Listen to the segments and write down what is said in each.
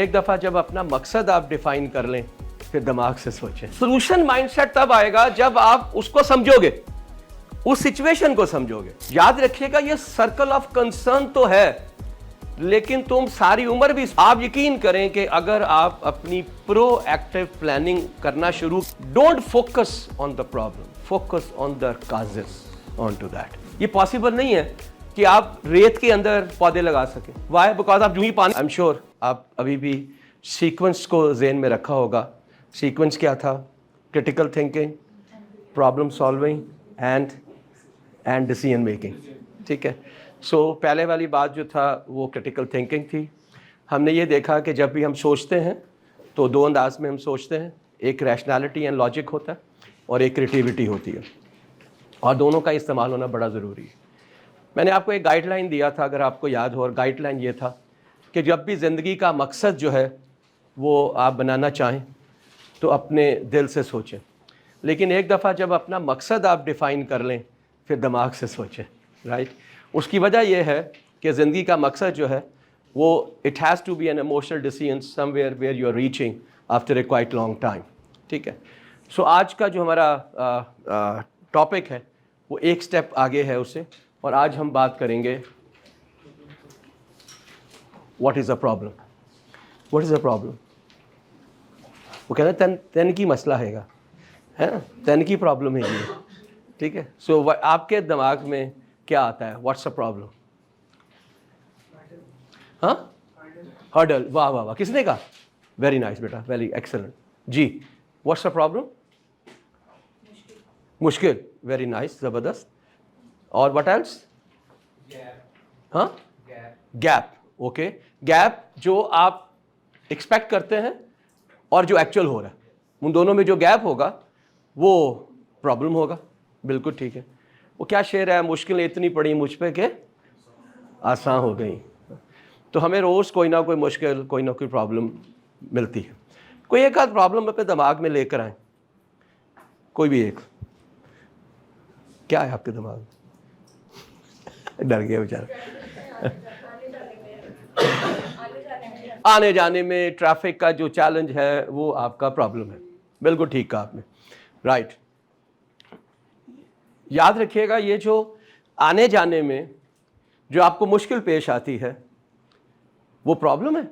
एक दफ़ा जब अपना मकसद आप डिफाइन कर लें फिर दिमाग से सोचें। सोल्यूशन माइंडसेट तब आएगा जब आप उसको समझोगे, उस सिचुएशन को समझोगे। याद रखिएगा ये सर्कल ऑफ कंसर्न तो है, लेकिन तुम सारी उम्र भी, आप यकीन करें कि अगर आप अपनी प्रोएक्टिव प्लानिंग करना शुरू, don't focus on the problem, focus on the causes on to that. ये पॉसिबल नहीं है कि आप रेत के अंदर पौधे लगा सकें। वाई? बिकॉज आप यूं ही पानी, आई एम श्योर आप अभी भी सीक्वेंस को ज़हन में रखा होगा। सीक्वेंस क्या था? Critical thinking, problem solving and decision making. ठीक है, सो पहले वाली बात जो था वो क्रिटिकल थिंकिंग थी। हमने ये देखा कि जब भी हम सोचते हैं तो दो अंदाज में हम सोचते हैं, एक रैशनैलिटी एंड लॉजिक होता है और एक क्रिएटिविटी होती है, और दोनों का इस्तेमाल होना बड़ा ज़रूरी है। मैंने आपको एक गाइडलाइन दिया था, अगर आपको याद हो, और गाइडलाइन ये था कि जब भी ज़िंदगी का मकसद जो है वो आप बनाना चाहें तो अपने दिल से सोचें, लेकिन एक दफ़ा जब अपना मकसद आप डिफ़ाइन कर लें फिर दिमाग से सोचें। राइट? उसकी वजह यह है कि ज़िंदगी का मकसद जो है वो it has to be an emotional decision somewhere where you are reaching after a quite long time. ठीक है, सो आज का जो हमारा टॉपिक है वो एक स्टेप आगे है उससे, और आज हम बात करेंगे what is a problem. What is a problem? वो कहते हैं तन की मसला है ना, तन की प्रॉब्लम है ये। ठीक है, सो आपके दिमाग में क्या आता है? What's a problem? हाँ, हर्डल। वाह वाह वाह, किसने कहा? वेरी नाइस बेटा, वेरी एक्सेलेंट जी। What's a problem? मुश्किल। वेरी नाइस, ज़बरदस्त। और व्हाट एल्स? हाँ, गैप। ओके, गैप जो आप एक्सपेक्ट करते हैं और जो एक्चुअल हो रहा है, उन दोनों में जो गैप होगा वो प्रॉब्लम होगा। बिल्कुल ठीक है। वो क्या शेर है? मुश्किलें इतनी पड़ी मुझ पे कि आसान हो गई। तो हमें रोज़ कोई ना कोई मुश्किल, कोई ना कोई प्रॉब्लम मिलती है। कोई एक आध प्रॉब्लम अपने दिमाग में लेकर आए, कोई भी एक। क्या है आपके दिमाग में? डर गया बेचारा। आने जाने में ट्रैफिक का जो चैलेंज है वो आपका प्रॉब्लम है। बिल्कुल ठीक कहा आपने। राइट, याद रखिएगा ये जो आने जाने में जो आपको मुश्किल पेश आती है वो प्रॉब्लम है।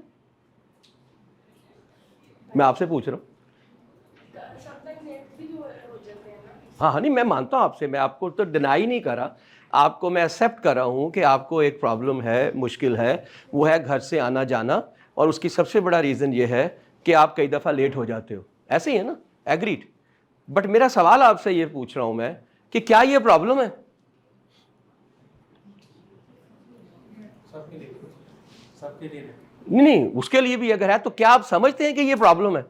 मैं आपसे पूछ रहा हूँ। हाँ हाँ, नहीं मैं मानता हूँ आपसे, मैं आपको तो डिनाई नहीं कर रहा, आपको मैं एक्सेप्ट कर रहा हूँ कि आपको एक प्रॉब्लम है, मुश्किल है, वो है घर से आना जाना, और उसकी सबसे बड़ा रीज़न ये है कि आप कई दफ़ा लेट हो जाते हो। ऐसे ही है ना? एग्रीड। बट मेरा सवाल आपसे ये पूछ रहा हूँ मैं कि क्या ये प्रॉब्लम है? सबके लिए नहीं, उसके लिए भी अगर है तो क्या आप समझते हैं कि ये प्रॉब्लम है?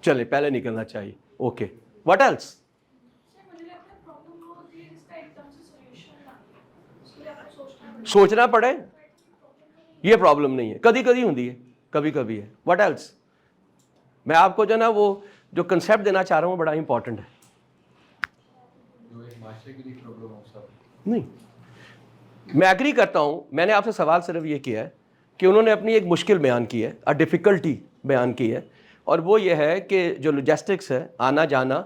चले, पहले निकलना चाहिए। Okay, what else? सोचना पड़े, ये प्रॉब्लम नहीं है। कभी कभी होती है, कभी कभी है। What else? मैं आपको जो ना वो जो कंसेप्ट देना चाह रहा हूँ बड़ा इंपॉर्टेंट है। नहीं, मैं एग्री करता हूँ। मैंने आपसे सवाल सिर्फ ये किया है कि उन्होंने अपनी एक मुश्किल बयान की है, डिफ़िकल्टी बयान की है, और वो ये है कि जो लॉजिस्टिक्स है, आना जाना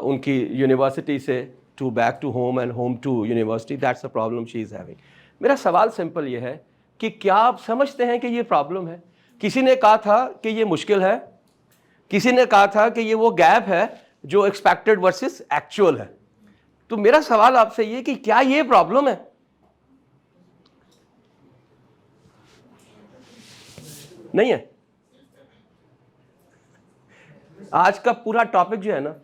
उनकी यूनिवर्सिटी से to back to home and home to university, that's a problem she is having. मेरा सवाल सिंपल ये है कि क्या आप समझते हैं कि ये प्रॉब्लम है? किसी ने कहा था कि ये मुश्किल है, किसी ने कहा था कि ये वो गैप है जो एक्सपेक्टेड वर्सेस एक्चुअल है। तो मेरा सवाल आपसे ये कि क्या ये प्रॉब्लम है? नहीं है। आज का पूरा टॉपिक जो है ना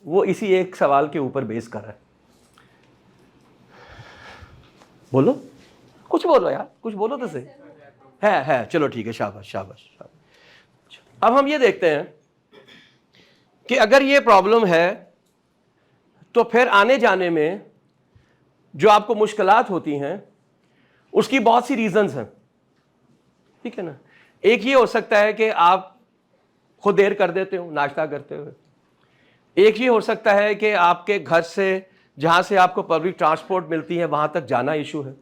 वो इसी एक सवाल के ऊपर बेस कर रहा है। बोलो, कुछ बोलो यार, कुछ बोलो तो सही। है, चलो ठीक है, शाबाश शाबाश शाबाश। अब हम ये देखते हैं कि अगर ये प्रॉब्लम है तो फिर आने जाने में जो आपको मुश्किलात होती हैं उसकी बहुत सी रीजंस हैं। ठीक है ना? एक ये हो सकता है कि आप खुद देर कर देते हो नाश्ता करते हुए। एक ये हो सकता है कि आपके घर से, जहां से आपको पब्लिक ट्रांसपोर्ट मिलती है, वहां तक जाना इशू है।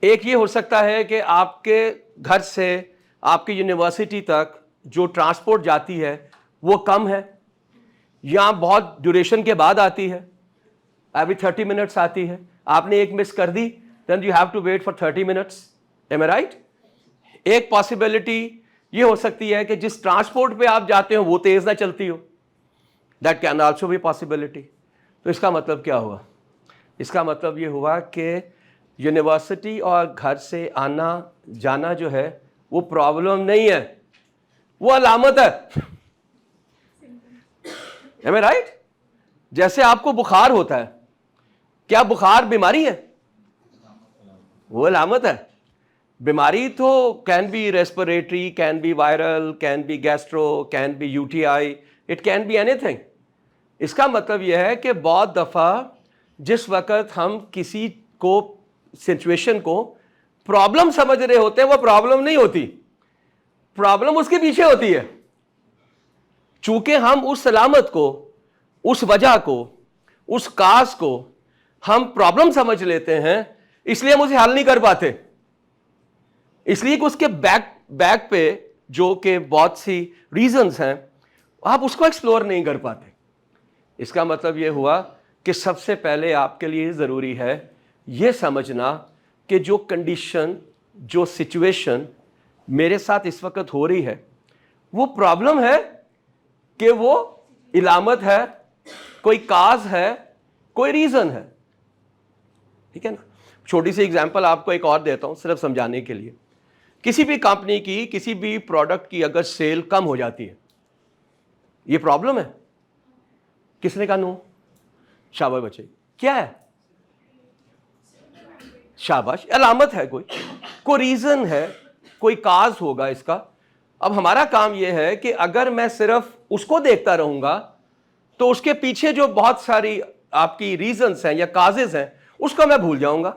एक ये हो सकता है कि आपके घर से आपकी यूनिवर्सिटी तक जो ट्रांसपोर्ट जाती है वो कम है, या बहुत ड्यूरेशन के बाद आती है, एवरी 30 मिनट्स आती है, आपने एक मिस कर दी, then you have to wait for 30 minutes. Am I right? एक पॉसिबिलिटी ये हो सकती है कि जिस ट्रांसपोर्ट पे आप जाते हो वो तेज ना चलती हो, that can also be possibility. तो इसका मतलब क्या हुआ? इसका मतलब ये हुआ कि यूनिवर्सिटी और घर से आना जाना जो है वो प्रॉब्लम नहीं है, वो अलामत है। Am I right? जैसे आपको बुखार होता है, क्या बुखार बीमारी है? वो अलामत है। बीमारी तो can be respiratory, can be viral, can be gastro, can be UTI, it can be anything. इसका मतलब यह है कि बहुत दफ़ा जिस वक्त हम किसी को सिचुएशन को प्रॉब्लम समझ रहे होते हैं वो प्रॉब्लम नहीं होती, प्रॉब्लम उसके पीछे होती है। चूंकि हम उस अलामत को, उस वजह को, उस काज को हम प्रॉब्लम समझ लेते हैं, इसलिए हम उसे हल नहीं कर पाते। इसलिए कि उसके बैक पे जो कि बहुत सी रीजंस हैं, आप उसको एक्सप्लोर नहीं कर पाते। इसका मतलब यह हुआ कि सबसे पहले आपके लिए ज़रूरी है यह समझना कि जो कंडीशन, जो सिचुएशन मेरे साथ इस वक्त हो रही है वो प्रॉब्लम है कि वो इलामत है, कोई काज है, कोई रीज़न है। ठीक है ना? छोटी सी एग्जांपल आपको एक और देता हूं सिर्फ समझाने के लिए। किसी भी कंपनी की, किसी भी प्रोडक्ट की अगर सेल कम हो जाती है, ये प्रॉब्लम है। किसने कहा नो? शाबाश बच्चे, क्या है? शाबाश, अलामत है, कोई रीजन है, कोई काज होगा इसका। अब हमारा काम यह है कि अगर मैं सिर्फ उसको देखता रहूंगा तो उसके पीछे जो बहुत सारी आपकी रीजंस हैं या काजेस हैं उसको मैं भूल जाऊंगा।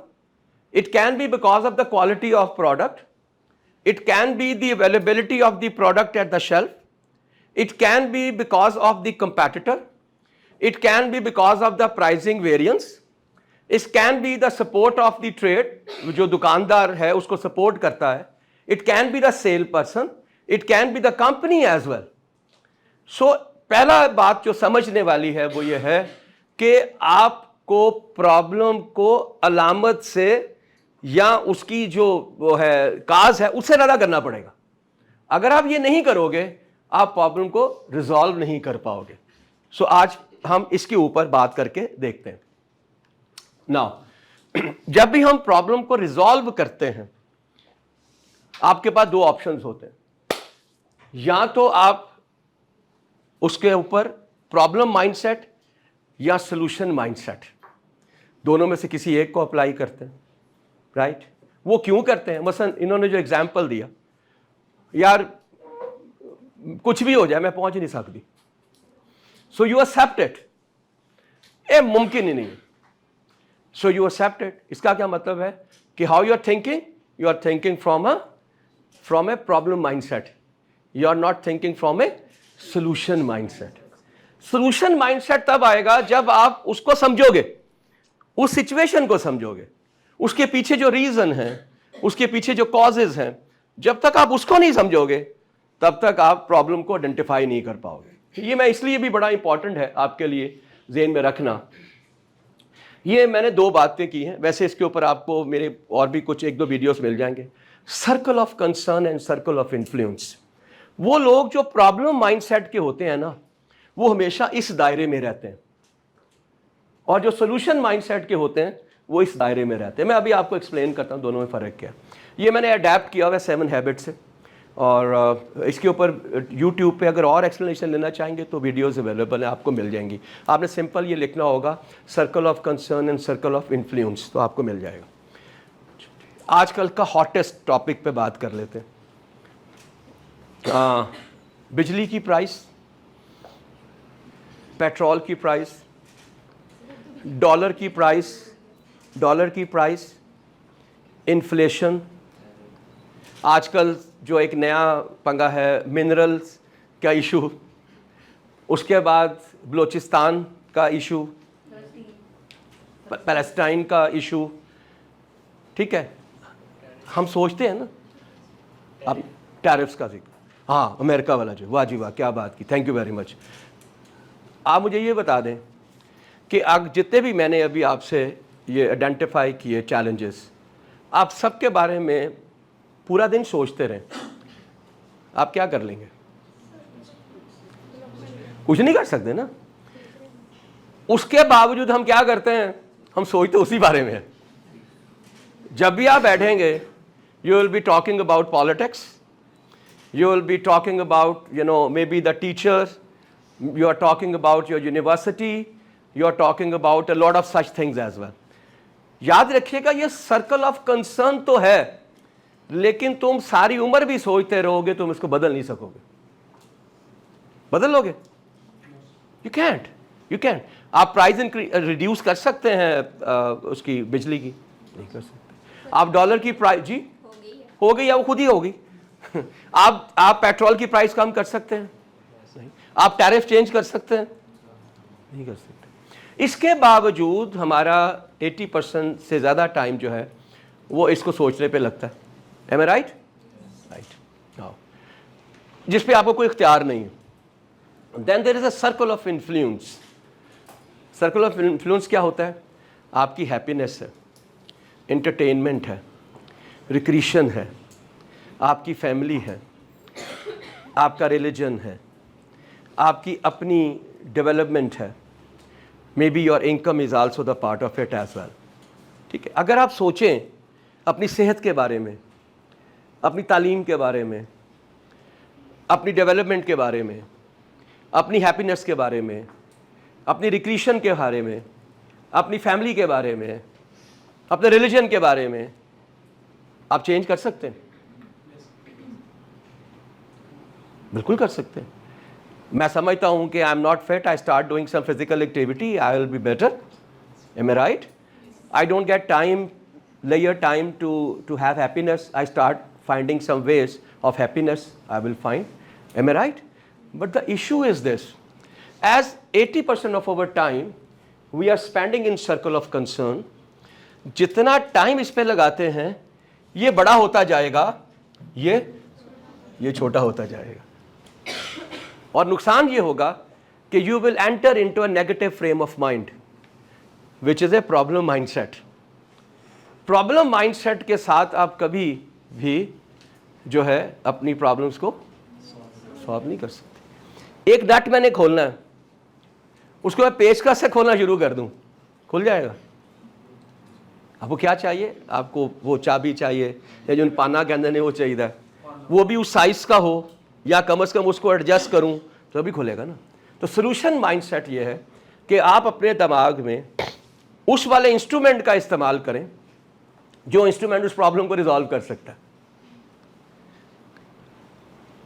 It can be because of the quality of product, it can be the availability of the product at the shelf, it can be because of the competitor, it can be because of the pricing variance, it can be the support of the trade, जो दुकानदार है उसको support करता है, it can be the sale person, it can be the company as well. So पहला बात जो समझने वाली है वो ये है कि आपको प्रॉब्लम को अलामत से या उसकी जो वो है काज है उससे ज्यादा करना पड़ेगा। अगर आप ये नहीं करोगे आप प्रॉब्लम को रिजॉल्व नहीं कर पाओगे। सो आज हम इसके ऊपर बात करके देखते हैं। नाउ जब भी हम प्रॉब्लम को रिजॉल्व करते हैं आपके पास दो ऑप्शंस होते हैं, या तो आप उसके ऊपर प्रॉब्लम माइंडसेट या सॉल्यूशन माइंडसेट, दोनों में से किसी एक को अप्लाई करते हैं। राइट? वो क्यों करते हैं? मसलन इन्होंने जो एग्जाम्पल दिया, यार कुछ भी हो जाए मैं पहुंच ही नहीं सकती, सो यू एक्सेप्ट इट, ये मुमकिन ही नहीं है, सो यू एक्सेप्ट इट। इसका क्या मतलब है कि how you are thinking from a problem mindset, you are not thinking from a solution mindset. Solution mindset तब आएगा जब आप उसको समझोगे, उस सिचुएशन को समझोगे, उसके पीछे जो रीजन है, उसके पीछे जो कॉजेज हैं। जब तक आप उसको नहीं समझोगे तब तक आप प्रॉब्लम को आइडेंटिफाई नहीं कर पाओगे। ये मैं इसलिए भी बड़ा इंपॉर्टेंट है आपके लिए ज़हन में रखना। ये मैंने दो बातें की हैं, वैसे इसके ऊपर आपको मेरे और भी कुछ एक दो वीडियोस मिल जाएंगे। Circle of concern and circle of influence. वो लोग जो प्रॉब्लम माइंडसेट के होते हैं ना, वो हमेशा इस दायरे में रहते हैं, और जो सॉल्यूशन माइंडसेट के होते हैं वो इस दायरे में रहते हैं। मैं अभी आपको एक्सप्लेन करता हूं दोनों में फ़र्क क्या है। ये मैंने अडेप्ट किया हुआ है 7 हैबिट से, और इसके ऊपर यूट्यूब पे अगर और एक्सप्लेनेशन लेना चाहेंगे तो वीडियोस अवेलेबल है, आपको मिल जाएंगी। आपने सिंपल ये लिखना होगा circle of concern and circle of influence, तो आपको मिल जाएगा। आजकल का हॉटेस्ट टॉपिक पे बात कर लेते हैं। बिजली की प्राइस, पेट्रोल की प्राइस, डॉलर की प्राइस, इन्फ्लेशन, आजकल जो एक नया पंगा है मिनरल्स का इशू, उसके बाद बलूचिस्तान का इशू, पैलेस्टाइन का इशू, ठीक है, हम सोचते हैं ना, अब टैरिफ्स का जिक्र, हाँ अमेरिका वाला जो, वाह जी वाह क्या बात की, थैंक यू वेरी मच। आप मुझे ये बता दें कि आप जितने भी मैंने अभी आपसे ये आइडेंटिफाई किए चैलेंजेस, आप सबके बारे में पूरा दिन सोचते रहें, आप क्या कर लेंगे? कुछ नहीं कर सकते ना। उसके बावजूद हम क्या करते हैं? हम सोचते उसी बारे में हैं। जब भी आप बैठेंगे, you will be talking about politics, you will be talking about, you know, maybe the teachers, you are talking about your university, you are talking about a lot of such things as well. याद रखिएगा ये circle of concern तो है, लेकिन तुम सारी उम्र भी सोचते रहोगे, तुम इसको बदल नहीं सकोगे। बदल लोगे? You can't. आप प्राइस रिड्यूस कर सकते हैं उसकी बिजली की? नहीं कर सकते। आप डॉलर की प्राइस, जी हो गई या वो खुद ही होगी। आप पेट्रोल की प्राइस कम कर सकते हैं? नहीं। आप टैरिफ चेंज कर सकते हैं? नहीं कर सकते। इसके बावजूद हमारा 80% से ज़्यादा टाइम जो है वो इसको सोचने पे लगता है। Am I right? राइट। हाँ, जिस पे आपको कोई इख्तियार नहीं है। Then there is a circle of influence. Circle of influence क्या होता है? आपकी हैप्पीनेस है, एंटरटेनमेंट है, रिक्रिएशन है, आपकी फैमिली है, आपका रिलीजन है, आपकी अपनी डेवलपमेंट है, maybe your income is also the part of it as well. ठीक है, अगर आप सोचें अपनी सेहत के बारे में, अपनी तालीम के बारे में, अपनी डेवलपमेंट के बारे में, अपनी हैप्पीनेस के बारे में, अपनी रिक्रिएशन के बारे में, अपनी फैमिली के बारे में, अपने रिलीजन के बारे में, आप चेंज कर सकते हैं? बिल्कुल कर सकते हैं। मैं समझता हूं कि I am not fit, I start doing some physical activity, I will be better. Am I right? I don't get time, लेयर time to have happiness, I start finding some ways of happiness, I will find. Am I right? But the issue is this, as 80% of our time we are spending in circle of concern. जितना time इस पे लगाते हैं ये बड़ा होता जाएगा, ये छोटा होता जाएगा, और नुकसान ये होगा कि you will enter into a negative frame of mind which is a problem mindset. Problem mindset के साथ आप कभी भी जो है अपनी प्रॉब्लम्स को सॉल्व नहीं कर सकते। एक नट मैंने खोलना है, उसको मैं पेचकस से खोलना शुरू कर दूं, खुल जाएगा। आपको क्या चाहिए? आपको वो चाबी चाहिए, या जो पाना के अंदर ने वो चाहिए, वो भी उस साइज का हो, या कम से कम उसको एडजस्ट करूं तो भी खुलेगा ना। तो सॉल्यूशन माइंडसेट ये है कि आप अपने दिमाग में उस वाले इंस्ट्रूमेंट का इस्तेमाल करें जो इंस्ट्रूमेंट उस प्रॉब्लम को रिजॉल्व कर सकता है।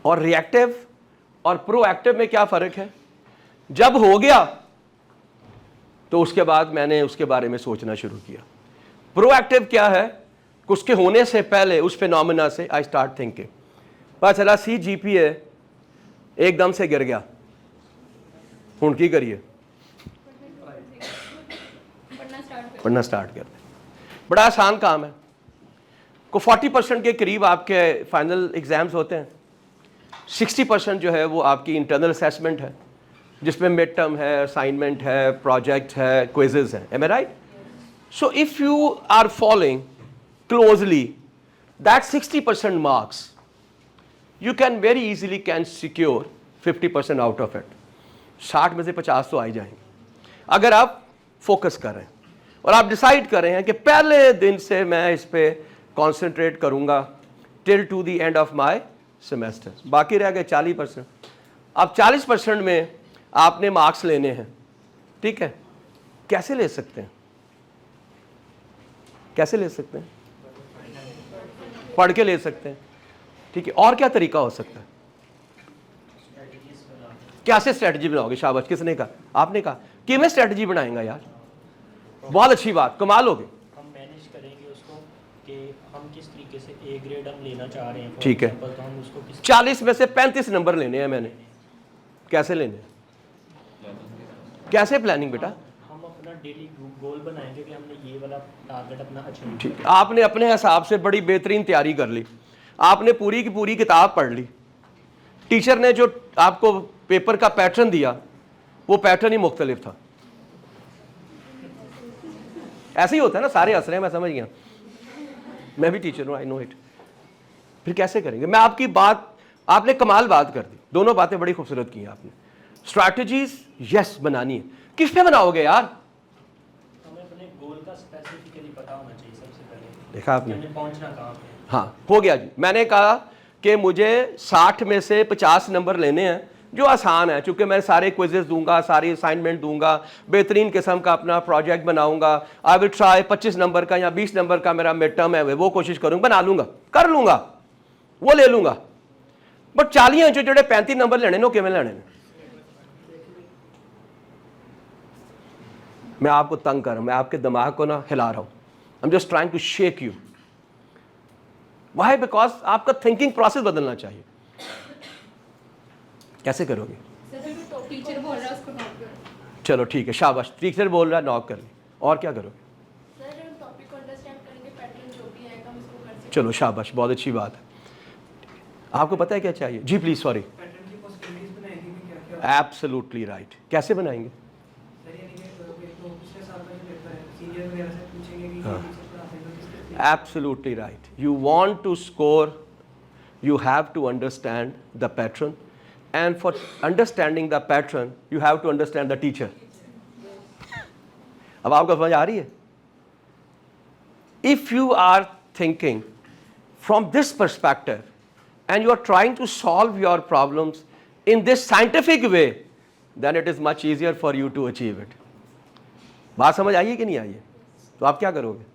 और रिएक्टिव और प्रोएक्टिव में क्या फर्क है? जब हो गया तो उसके बाद मैंने उसके बारे में सोचना शुरू किया। प्रोएक्टिव क्या है? उसके होने से पहले उस फिनोमेना से आई स्टार्ट थिंकिंग। पता चला CGPA एकदम से गिर गया, हुण की करिए? पढ़ना स्टार्ट कर दें। बड़ा आसान काम है। को 40% के करीब आपके फाइनल एग्जाम्स होते हैं, 60% जो है वो आपकी इंटरनल असेसमेंट है, जिसमें मिड टर्म है, असाइनमेंट है, प्रोजेक्ट है, क्विजेज है। Am I right? So if you are following closely that 60% marks, you can very easily can secure 50% out of it। 60 में से 50 तो आ ही जाएंगे अगर आप फोकस कर रहे हैं और आप डिसाइड कर रहे हैं कि पहले दिन से मैं इस पे कंसंट्रेट करूंगा till two the end of my semester. बाकी रह गए 40%। अब 40% में आपने मार्क्स लेने हैं, ठीक है? कैसे ले सकते हैं? कैसे ले सकते हैं? पढ़ के ले सकते हैं, ठीक है? और क्या तरीका हो सकता है? कैसे स्ट्रेटजी बनाओगे? शाबाश, किसने कहा? आपने कहा कि मैं स्ट्रेटजी बनाएगा यार, बहुत अच्छी बात, कमाल हो गई। हम मैनेज करेंगे उसको कि हम किस तरीके से ए ग्रेड हम लेना चाह रहे हैं, ठीक है? तो हम उसको 40 में से 35 नंबर लेने हैं मैंने, कैसे लेने हैं? कैसे प्लानिंग बेटा? हम अपना डेली गोल बनाएंगे कि हमने ये वाला टारगेट अपना अचीव ठीक है, आपने अपने हिसाब से बड़ी बेहतरीन तैयारी कर ली, आपने पूरी की पूरी किताब पढ़ ली, टीचर ने जो आपको पेपर का पैटर्न दिया वो पैटर्न ही मुख्तलिफ था। ऐसे ही होता है ना, सारे हंस रहे हैं, मैं समझ गया, मैं भी टीचर हूं, आई नो इट। फिर कैसे करेंगे? मैं आपकी बात, आपने कमाल बात कर दी, दोनों बातें बड़ी खूबसूरत की हैं आपने। स्ट्रैटेजीज यस बनानी है, किस पे बनाओगे यार? हमें अपने गोल का स्पेसिफिकली पता होना चाहिए सबसे पहले, देखा आपने? हमने पहुंचना कहाँ पे। हाँ, हो गया जी। मैंने कहा कि मुझे 60 में से 50 नंबर लेने हैं, जो आसान है, चूंकि मैं सारे क्विजेस दूंगा, सारी असाइनमेंट दूंगा, बेहतरीन किस्म का अपना प्रोजेक्ट बनाऊंगा। आई विल ट्राई 25 नंबर का या 20 नंबर का मेरा मिड टर्म है, वो कोशिश करूंगा, बना लूंगा, कर लूंगा, वो ले लूंगा। बट 40 जो जोड़े 35 नंबर लेने नो किवें लेने? मैं आपको तंग कर रहा हूं, मैं आपके दिमाग को ना हिला रहा हूं। I am just trying to shake you. Why? Because आपका थिंकिंग प्रोसेस बदलना चाहिए। कैसे करोगे? टीचर बोल रहा है उसको नोट करो। चलो ठीक है, शाबाश, टीचर बोल रहा है, नॉक कर ली। और क्या करोगे? सर हम टॉपिक को अंडरस्टैंड करेंगे, पैटर्न जो भी आएगा हम उसको कर सकते हैं। चलो शाबाश, बहुत अच्छी बात है। आपको पता है क्या चाहिए? जी प्लीज, सॉरी। पैटर्न की पॉसिबिलिटीज बनाएंगे कि क्या-क्या एब्सोल्युटली राइट। कैसे बनाएंगे? सर यानी कि तो पिछले साल का जो पेपर है सीनियर वगैरह से पूछेंगे कि हाँ। ये टीचर पढ़ाते हैं तो किसके Absolutely right. You want to score, you have to understand the pattern, and for understanding the pattern, you have to understand the teacher. अब आपको समझ आ रही है? If you are thinking from this perspective and you are trying to solve your problems in this scientific way, then it is much easier for you to achieve it. बात समझ आई है कि नहीं आई है? तो आप क्या करोगे?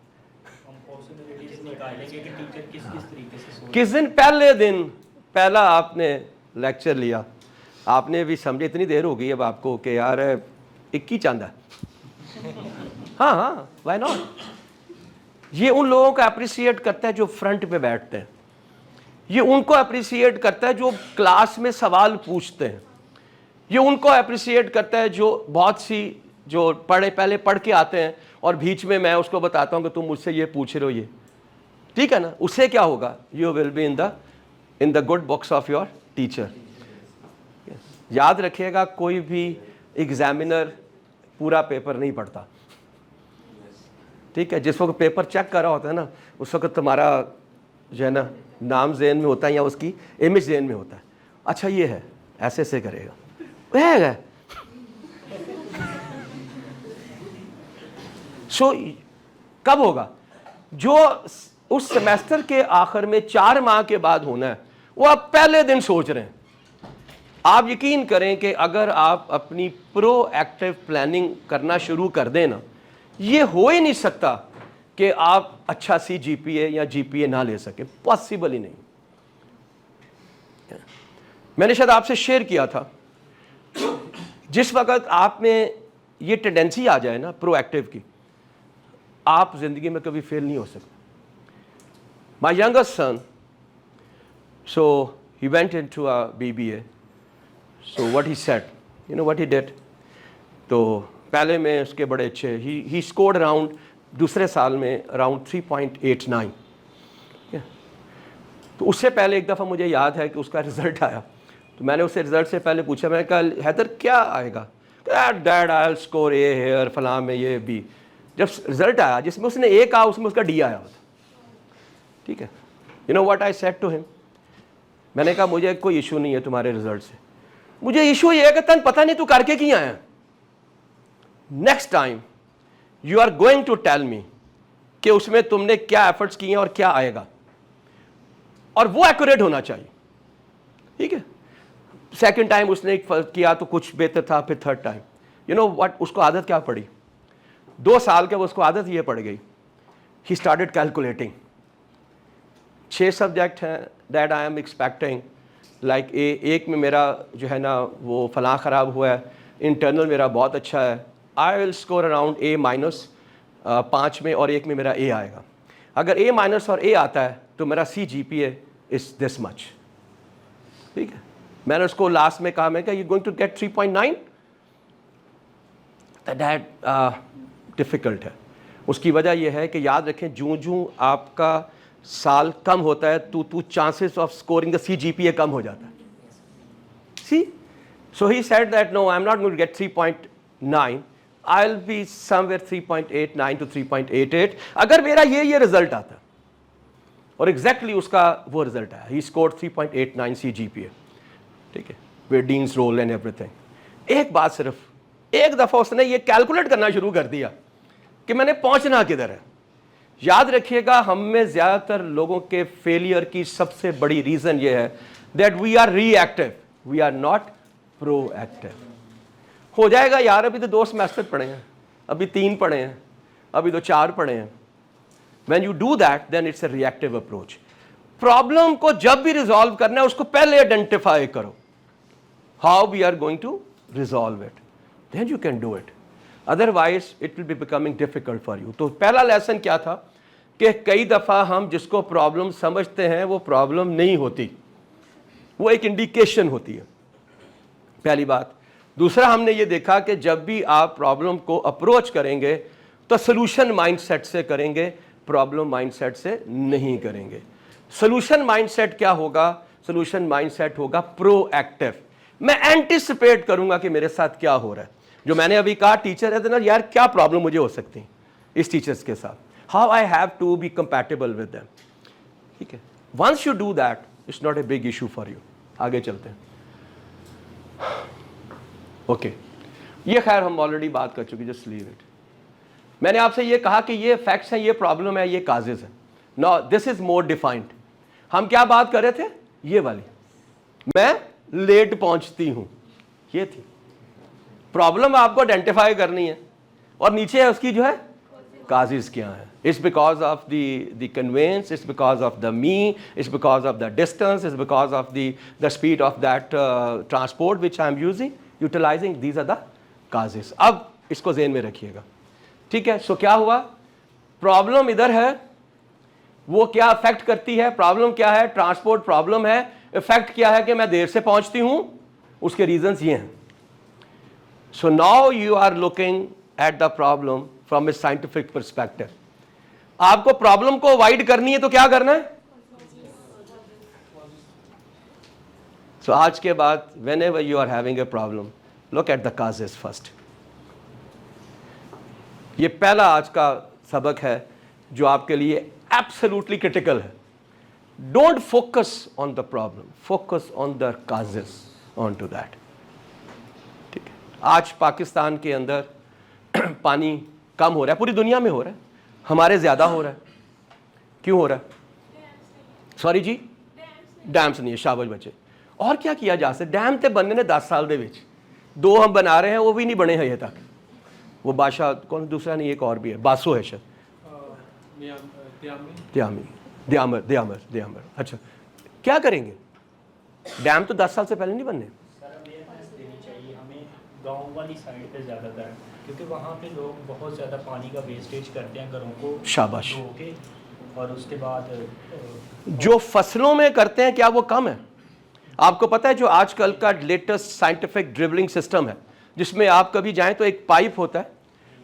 हम पॉसिबिलिटीज निकालेंगे कि टीचर किस तरीके से सोच। किस दिन? पहले दिन, पहला आपने लेक्चर लिया, आपने भी समझे, इतनी देर हो गई अब आपको कि यार एक ही चांदा। हाँ हाँ, व्हाई नॉट? ये उन लोगों को अप्रिशिएट करता है जो फ्रंट पे बैठते हैं, ये उनको अप्रिशिएट करता है जो क्लास में सवाल पूछते हैं, ये उनको अप्रिशिएट करता है जो बहुत सी जो पहले पढ़ के आते हैं और बीच में मैं उसको बताता हूँ कि तुम मुझसे ये पूछ रहे हो, ये ठीक है ना? उससे क्या होगा? You will be in the good books of your teacher. याद रखिएगा, कोई भी एग्जामिनर पूरा पेपर नहीं पढ़ता, ठीक है? जिस वक्त पेपर चेक कर रहा होता है ना, उस वक्त तुम्हारा जो है ना नाम ज़हन में होता है या उसकी इमेज ज़हन में होता है। अच्छा ये है, ऐसे ऐसे करेगा, है सो कब होगा? जो उस सेमेस्टर के आखिर में 4 माह के बाद होना है, वो आप पहले दिन सोच रहे हैं। आप यकीन करें कि अगर आप अपनी प्रोएक्टिव प्लानिंग करना शुरू कर दें ना, ये हो ही नहीं सकता कि आप अच्छा सी जीपीए या जीपीए ना ले सके, पॉसिबल ही नहीं। मैंने शायद आपसे शेयर किया था, जिस वक्त आप में ये टेंडेंसी आ जाए ना प्रोएक्टिव की, आप जिंदगी में कभी फेल नहीं हो सकते। My youngest son, so he went into a BBA, so what he said, you know what he did, तो पहले में उसके बड़े अच्छे, ही स्कोर्ड अराउंड, दूसरे साल में अराउंड 3.89। तो उससे पहले एक दफ़ा मुझे याद है कि उसका रिज़ल्ट आया, तो मैंने उससे रिज़ल्ट से पहले पूछा, मैंने कहा हैदर क्या आएगा? Dad I will score A here फलां में ये बी। जब रिज़ल्ट आया जिसमें उसने ए कहा, उसमें उसका डी आया होता, ठीक है? You know what I said to him, मैंने कहा मुझे कोई इशू नहीं है तुम्हारे रिज़ल्ट से, मुझे इशू ये है कि तन पता नहीं तू करके क्यों आया। Next time you are going to tell me कि उसमें तुमने क्या एफर्ट्स किए हैं और क्या आएगा, और वो एक्यूरेट होना चाहिए, ठीक है? सेकंड टाइम उसने किया तो कुछ बेहतर था, फिर third time you know what, उसको आदत क्या पड़ी, 2 साल के उसको आदत ये पड़ गई, ही स्टार्टेड कैलकुलेटिंग। 6 सब्जेक्ट हैं that I am expecting, like एक में मेरा जो है ना वो फलां ख़राब हुआ है, इंटरनल मेरा बहुत अच्छा है, आई will score around a minus 5 में, और एक में मेरा ए आएगा। अगर ए माइनस और ए आता है तो मेरा C G P A is this much, ठीक है? मैंने उसको लास्ट में कहा, मैं क्या you going to get 3.9? That difficult है। उसकी वजह यह है कि याद रखें, जूं आपका साल कम होता है तो chances of scoring the CGPA कम हो जाता है। See, so he said that no, I am not going to get 3.9, I will be somewhere 3.89 to 3.88 अगर मेरा ये रिजल्ट आता। और एग्जैक्टली उसका वो रिजल्ट आया, ही स्कोर्ड 3.89 CGPA, ठीक है, with dean's role and everything. एक बात, सिर्फ एक दफ़ा उसने ये कैलकुलेट करना शुरू कर दिया कि मैंने पहुंचना किधर है। याद रखिएगा, हम में ज़्यादातर लोगों के फेलियर की सबसे बड़ी रीज़न ये है that we are reactive, we are not proactive. हो जाएगा यार, अभी तो 2 सेमेस्टर पढ़े हैं, अभी 3 पढ़े हैं, अभी तो 4 पढ़े हैं। When you do that, then it's a reactive approach. Problem को जब भी रिजॉल्व करना है उसको पहले आइडेंटिफाई करो, how we are going to resolve it, then you can do it, otherwise it will be becoming difficult for you. तो पहला लेसन क्या था कि कई दफ़ा हम जिसको प्रॉब्लम समझते हैं वो प्रॉब्लम नहीं होती, वो एक इंडिकेशन होती है, पहली बात। दूसरा, हमने ये देखा कि जब भी आप प्रॉब्लम को अप्रोच करेंगे तो सोल्यूशन माइंडसेट से करेंगे, प्रॉब्लम माइंडसेट से नहीं करेंगे। सोल्यूशन माइंडसेट क्या होगा? सोल्यूशन माइंडसेट होगा प्रोएक्टिव। मैं एंटिसिपेट करूंगा कि मेरे साथ क्या हो रहा है। जो मैंने अभी कहा, टीचर है तो ना यार, क्या प्रॉब्लम मुझे हो सकती है इस टीचर्स के साथ, how I have to be compatible with them, ठीक है। Once you do that, it's not a big issue for you. आगे चलते हैं। ओके, ये खैर हम ऑलरेडी बात कर चुके, जस्ट लीव इट। मैंने आपसे ये कहा कि ये फैक्ट्स हैं, ये प्रॉब्लम है, ये काजेज है। No, this is more defined. हम क्या बात कर रहे थे? ये वाली, मैं लेट पहुंचती हूं, ये थी प्रॉब्लम। आपको आइडेंटिफाई करनी है, और नीचे है उसकी जो है काजेज क्या है। It's because of the conveyance, it's because of the me, it's because of the distance, it's because of the speed of that transport which I am using, utilizing, these are the causes. अब इसको ज़हन में रखिएगा, ठीक है। सो क्या हुआ? Problem इधर है, वो क्या अफेक्ट करती है? प्रॉब्लम क्या है? ट्रांसपोर्ट प्रॉब्लम है। इफेक्ट क्या है कि मैं देर से पहुंचती हूं, उसके रीजंस ये हैं। So now you are looking at the problem from a scientific perspective. आपको प्रॉब्लम को अवॉइड करनी है तो क्या करना है? सो आज के बाद whenever you are having a problem, look at the causes first. ये पहला आज का सबक है जो आपके लिए एब्सोल्युटली क्रिटिकल है। Don't focus on the problem, focus on the causes, on to that, ठीक है। आज पाकिस्तान के अंदर पानी कम हो रहा है, पूरी दुनिया में हो रहा है, हमारे ज़्यादा हो रहा है। क्यों हो रहा है? सॉरी जी, डैम्स नहीं है, शाबाश बच्चे। और क्या किया जा सकता? डैम तो बनने ने 10 साल दे विच, 2 हम बना रहे हैं, वो भी नहीं बने हैं ये तक। वो बादशाह कौन, दूसरा नहीं, एक और भी है, बासो है शायद, दयामर। अच्छा, क्या करेंगे? डैम तो 10 साल से पहले नहीं बनने। सर, अवेयरनेस देनी चाहिए हमें गांव वाली साइड पे ज़्यादातर, क्योंकि वहाँ पे लोग बहुत ज़्यादा पानी का वेस्टेज करते हैं घरों को शाबाश। धो के, और उसके बाद जो फसलों में करते हैं क्या वो कम है? आपको पता है जो आजकल का लेटेस्ट साइंटिफिक ड्रिबलिंग सिस्टम है, जिसमें आप कभी जाएं तो एक पाइप होता है,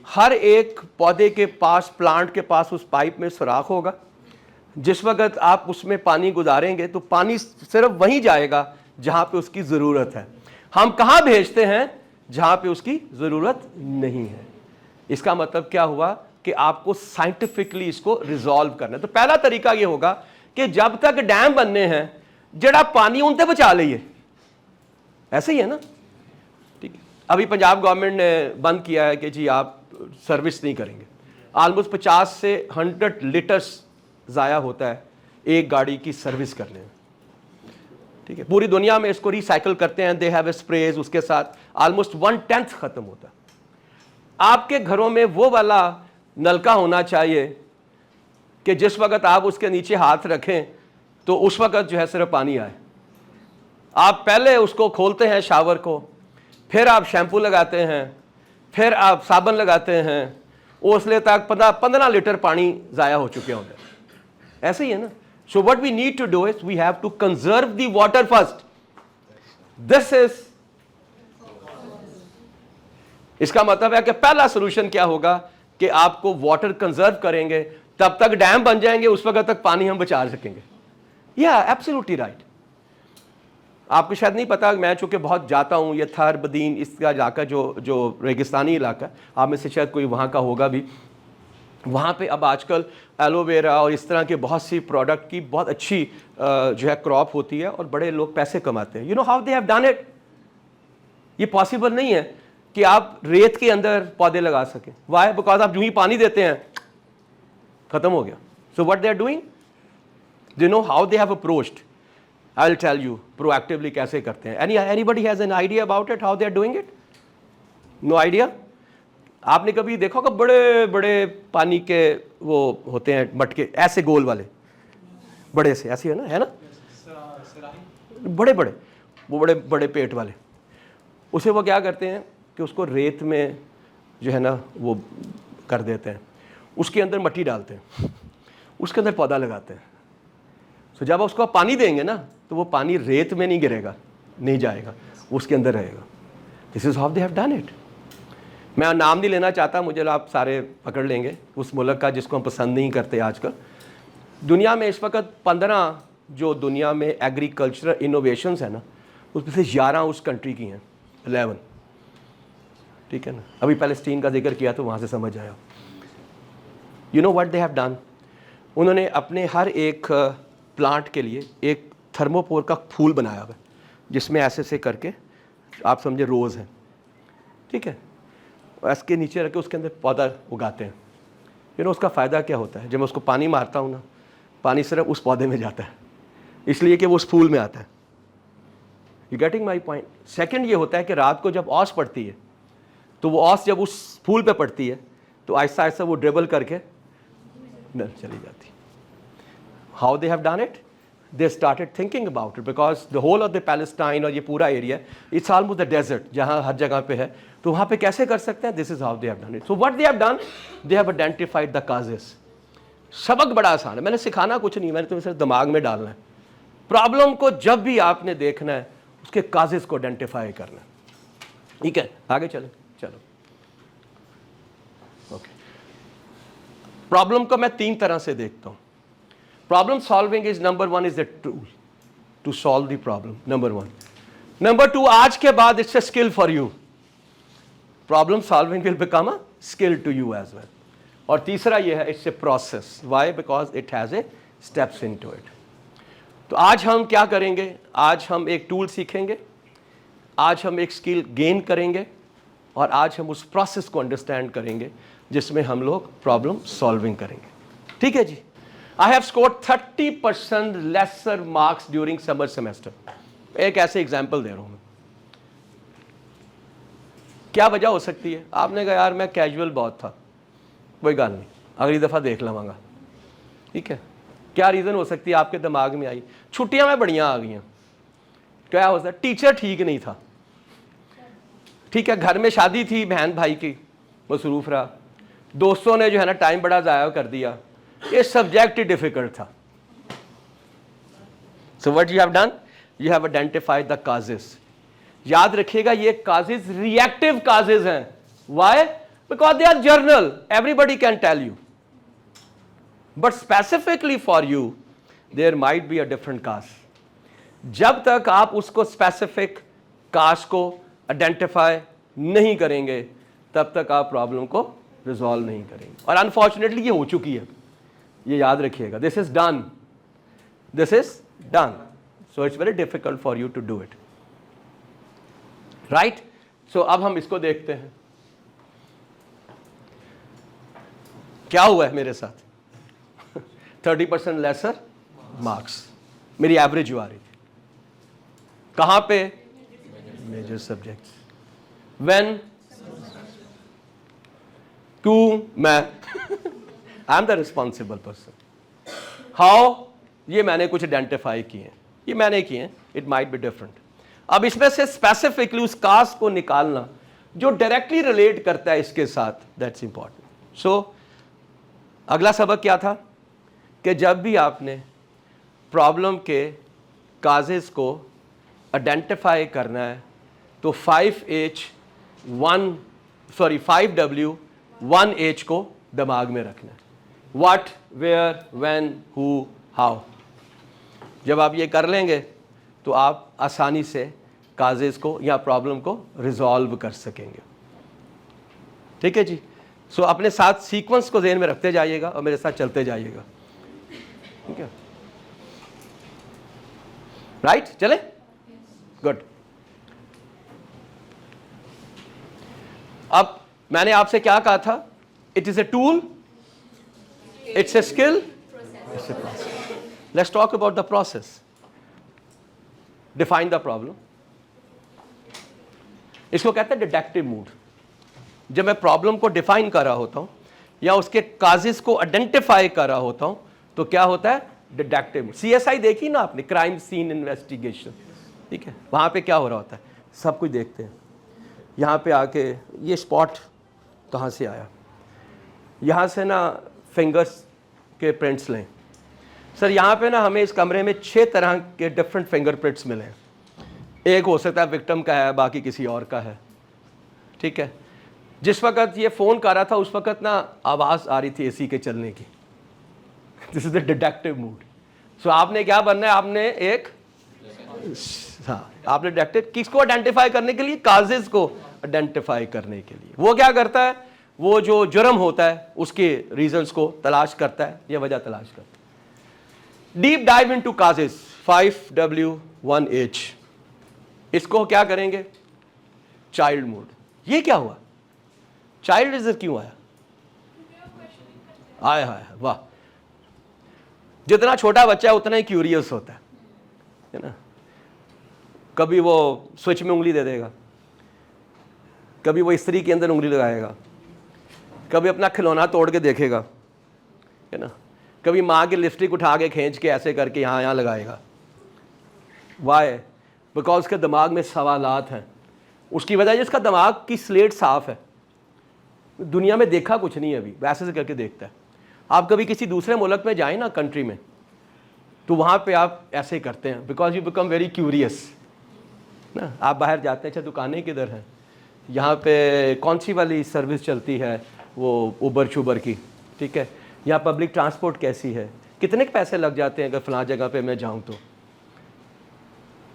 हर एक पौधे के पास, प्लांट के पास उस पाइप में सुराख होगा। जिस वक्त आप उसमें पानी गुजारेंगे तो पानी सिर्फ वहीं जाएगा जहां पे उसकी ज़रूरत है। हम कहां भेजते हैं? जहां पे उसकी ज़रूरत नहीं है। इसका मतलब क्या हुआ कि आपको साइंटिफिकली इसको रिजॉल्व करना है। तो पहला तरीका ये होगा कि जब तक डैम बनने हैं, जड़ा पानी उनसे बचा लीजिए। ऐसे ही है ना, ठीक है। अभी पंजाब गवर्नमेंट ने बंद किया है कि जी आप सर्विस नहीं करेंगे। ऑलमोस्ट 50 से 100 लीटर्स ज़ाया होता है एक गाड़ी की सर्विस करने में, ठीक है। पूरी दुनिया में इसको रिसाइकल करते हैं, दे हैव स्प्रेज, उसके साथ ऑलमोस्ट 1/10 ख़त्म होता है। आपके घरों में वो वाला नलका होना चाहिए कि जिस वक्त आप उसके नीचे हाथ रखें तो उस वक्त जो है सिर्फ पानी आए। आप पहले उसको खोलते हैं शावर को, फिर आप शैम्पू लगाते हैं, फिर आप साबुन लगाते हैं, उसले तक 15 लीटर पानी ज़ाया हो चुके होंगे। ऐसे ही है ना। So what we need to do is we have to conserve the water first. This is इसका मतलब है कि पहला सोल्यूशन क्या होगा कि आपको वाटर कंजर्व करेंगे, तब तक डैम बन जाएंगे, उस वक्त तक पानी हम बचा सकेंगे। या एब्सोल्युटली राइट। आपको शायद नहीं पता, मैं चूंकि बहुत जाता हूँ, ये थर बदीन इसका इलाका जो रेगिस्तानी इलाका, आप में से शायद कोई वहाँ का होगा भी, वहाँ पे अब आजकल एलोवेरा और इस तरह के बहुत सी प्रोडक्ट की बहुत अच्छी जो है क्रॉप होती है और बड़े लोग पैसे कमाते हैं। You know how they have done it. ये पॉसिबल नहीं है कि आप रेत के अंदर पौधे लगा सकें। वाई? बिकॉज आप जो ही पानी देते हैं खत्म हो गया। So what they are doing, they know how they have approached. I will tell you proactively कैसे करते हैं। Anybody has an idea about it, how they are doing it? No idea. आपने कभी देखा होगा बड़े बड़े पानी के वो होते हैं मटके, ऐसे गोल वाले, बड़े से, ऐसे है ना बड़े बड़े, वो बड़े बड़े पेट वाले। उसे वो क्या करते हैं कि उसको रेत में जो है ना वो कर देते हैं, उसके अंदर मिट्टी डालते हैं, उसके अंदर पौधा लगाते हैं। तो जब उसको आप पानी देंगे ना तो वो पानी रेत में नहीं गिरेगा, नहीं जाएगा, उसके अंदर रहेगा। This is how they have done it. मैं नाम नहीं लेना चाहता, मुझे आप सारे पकड़ लेंगे उस मुल्क का जिसको हम पसंद नहीं करते आजकल। दुनिया में इस वक्त 15 जो दुनिया में एग्रीकल्चरल इनोवेशंस है ना, उसमें से 11 उस कंट्री की हैं, 11, ठीक है ना। अभी पैलेस्टीन का जिक्र किया तो वहाँ से समझ आया। You know what they have done, उन्होंने अपने हर एक प्लांट के लिए एक थर्मोपोर का फूल बनाया हुआ है, जिसमें ऐसे से करके आप समझे रोज़ है, ठीक है, इसके नीचे रख के उसके अंदर पौधा उगाते हैं। यू नो उसका फ़ायदा क्या होता है, जब मैं उसको पानी मारता हूँ ना, पानी सिर्फ उस पौधे में जाता है, इसलिए कि वो उस फूल में आता है। You getting my point. Second ये होता है कि रात को जब औस पड़ती है तो वो औस जब उस फूल पे पड़ती है तो आहिस्ता आहिस्ता वो ड्रिबल करके न चली जाती। How they have done it, they started thinking about it, because the whole of the Palestine और ये पूरा area it's almost the desert, जहाँ हर जगह पे है, तो वहाँ पे कैसे कर सकते हैं। This is how they have done it. So what they have done, they have identified the causes. सबक बड़ा आसान है, मैंने सिखाना कुछ नहीं, मैंने तुम्हें सिर्फ दिमाग में डालना है। प्रॉब्लम को जब भी आपने देखना है उसके काजेस को आइडेंटिफाई करना है, ठीक है। आगे चले, चलो ओके। प्रॉब्लम को मैं 3 तरह से देखता हूँ। Problem solving is number 1 is the tool to solve the problem, number 1। Number 2, आज के बाद it's a skill for you. Problem solving will become a skill to you as well. और तीसरा ये है, it's a process. Why? Because it has a steps into it. तो आज हम क्या करेंगे, आज हम एक टूल सीखेंगे, आज हम एक स्किल गेन करेंगे, और आज हम उस प्रोसेस को अंडरस्टैंड करेंगे जिसमें हम लोग प्रॉब्लम सॉल्विंग करेंगे, ठीक है जी। I have scored 30% lesser marks during summer semester. एक ऐसे एग्जाम्पल दे रहा हूँ मैं। क्या वजह हो सकती है? आपने कहा यार मैं कैजुअल बहुत था, कोई गल नहीं, अगली दफ़ा देख लवांगा, ठीक है। क्या रीज़न हो सकती है आपके दिमाग में आई? छुट्टियां में बढ़िया आ गई हैं। क्या हो सकता है? टीचर ठीक नहीं था, ठीक है, घर में शादी थी बहन भाई की, मसरूफ़ रहा, दोस्तों ने जो है ना टाइम बड़ा ज़ाया कर दिया, ये सब्जेक्ट ही डिफ़िकल्ट था। So what you have done, you have identified the causes. याद रखिएगा ये काजेस रिएक्टिव काजेस हैं। Why? Because they are general, everybody can tell you, but specifically for you there might be a different cause. जब तक आप उसको specific काज को identify नहीं करेंगे तब तक आप प्रॉब्लम को रिजॉल्व नहीं करेंगे। और अनफॉर्चुनेटली ये हो चुकी है, ये याद रखिएगा। This is done, this is done, so it's very difficult for you to do it, right. So अब हम इसको देखते हैं क्या हुआ है मेरे साथ। 30% लेसर मार्क्स, मेरी एवरेज जो आ रही थी कहां पे? Major subjects. व्हेन? क्यों? मैं I am the responsible person. How? ये मैंने कुछ आइडेंटिफाई किए हैं, ये मैंने किए हैं, इट माइट बी डिफरेंट। अब इसमें से स्पेसिफिकली उस काज को निकालना जो डायरेक्टली रिलेट करता है इसके साथ, दैट्स इंपॉर्टेंट। सो अगला सबक क्या था कि जब भी आपने प्रॉब्लम के काजेस को आइडेंटिफाई करना है तो 5H 1 सॉरी 5W 1H को दिमाग में रखना है। What, where, when, who, how. जब आप ये कर लेंगे तो आप आसानी से काजेज को या प्रॉब्लम को रिजॉल्व कर सकेंगे। ठीक है जी। सो अपने साथ सीक्वेंस को ज़हन में रखते जाइएगा और मेरे साथ चलते जाइएगा। ठीक है, राइट? चले, गुड। अब मैंने आपसे क्या कहा था? It is a tool, it's a skill, it's a process. Let's talk about the process. Define the problem. इसको कहते हैं डिडक्टिव मूड। जब मैं प्रॉब्लम को डिफाइन कर रहा होता हूं या उसके काजेस को आइडेंटिफाई कर रहा होता हूं तो क्या होता है? डिडक्टिव। CSI देखी ना आपने, क्राइम सीन इन्वेस्टिगेशन। ठीक है, वहां पे क्या हो रहा होता है? सब कुछ देखते हैं। यहाँ पे आके ये स्पॉट कहाँ से आया, यहाँ से ना फिंगर्स के प्रिंट्स लें। सर यहाँ पे ना हमें इस कमरे में 6 तरह के डिफरेंट फिंगरप्रिंट्स मिले हैं। एक हो सकता है विक्टिम का है, बाकी किसी और का है। ठीक है, जिस वक्त ये फ़ोन कर रहा था उस वक्त ना आवाज़ आ रही थी AC के चलने की। This is the deductive mood. So आपने क्या बनना है? आपने एक, हाँ, आपने डिडक्टिव किसको आइडेंटिफाई करने के लिए? काजेज को आइडेंटिफाई करने के लिए। वो क्या करता है? वो जो जुर्म होता है उसके रीजंस को तलाश करता है या वजह तलाश करता है। Deep dive into causes 5W 1H। इसको क्या करेंगे? Child mood. ये क्या हुआ? चाइल्ड इज क्यों आया? आया है, वाह। जितना छोटा बच्चा है उतना ही क्यूरियस होता है ना। कभी वो स्विच में उंगली दे देगा, कभी वो इस्त्री के अंदर उंगली लगाएगा, कभी अपना खिलौना तोड़ के देखेगा, है ना, कभी माँ की लिपस्टिक उठा के खींच के ऐसे करके यहाँ यहाँ लगाएगा। वाई? बिकॉज उसके दिमाग में सवालात हैं। उसकी वजह जिसका दिमाग की स्लेट साफ है, दुनिया में देखा कुछ नहीं है अभी, वैसे से करके देखता है। आप कभी किसी दूसरे मुल्क में जाएं ना, कंट्री में, तो वहाँ पे आप ऐसे करते हैं because you become very curious ना। आप बाहर जाते हैं, अच्छा दुकानें किधर हैं, यहाँ पे कौन सी वाली सर्विस चलती है, वो उबर शुबर की, ठीक है, यहाँ पब्लिक ट्रांसपोर्ट कैसी है, कितने पैसे लग जाते हैं अगर फलां जगह पे मैं जाऊँ तो।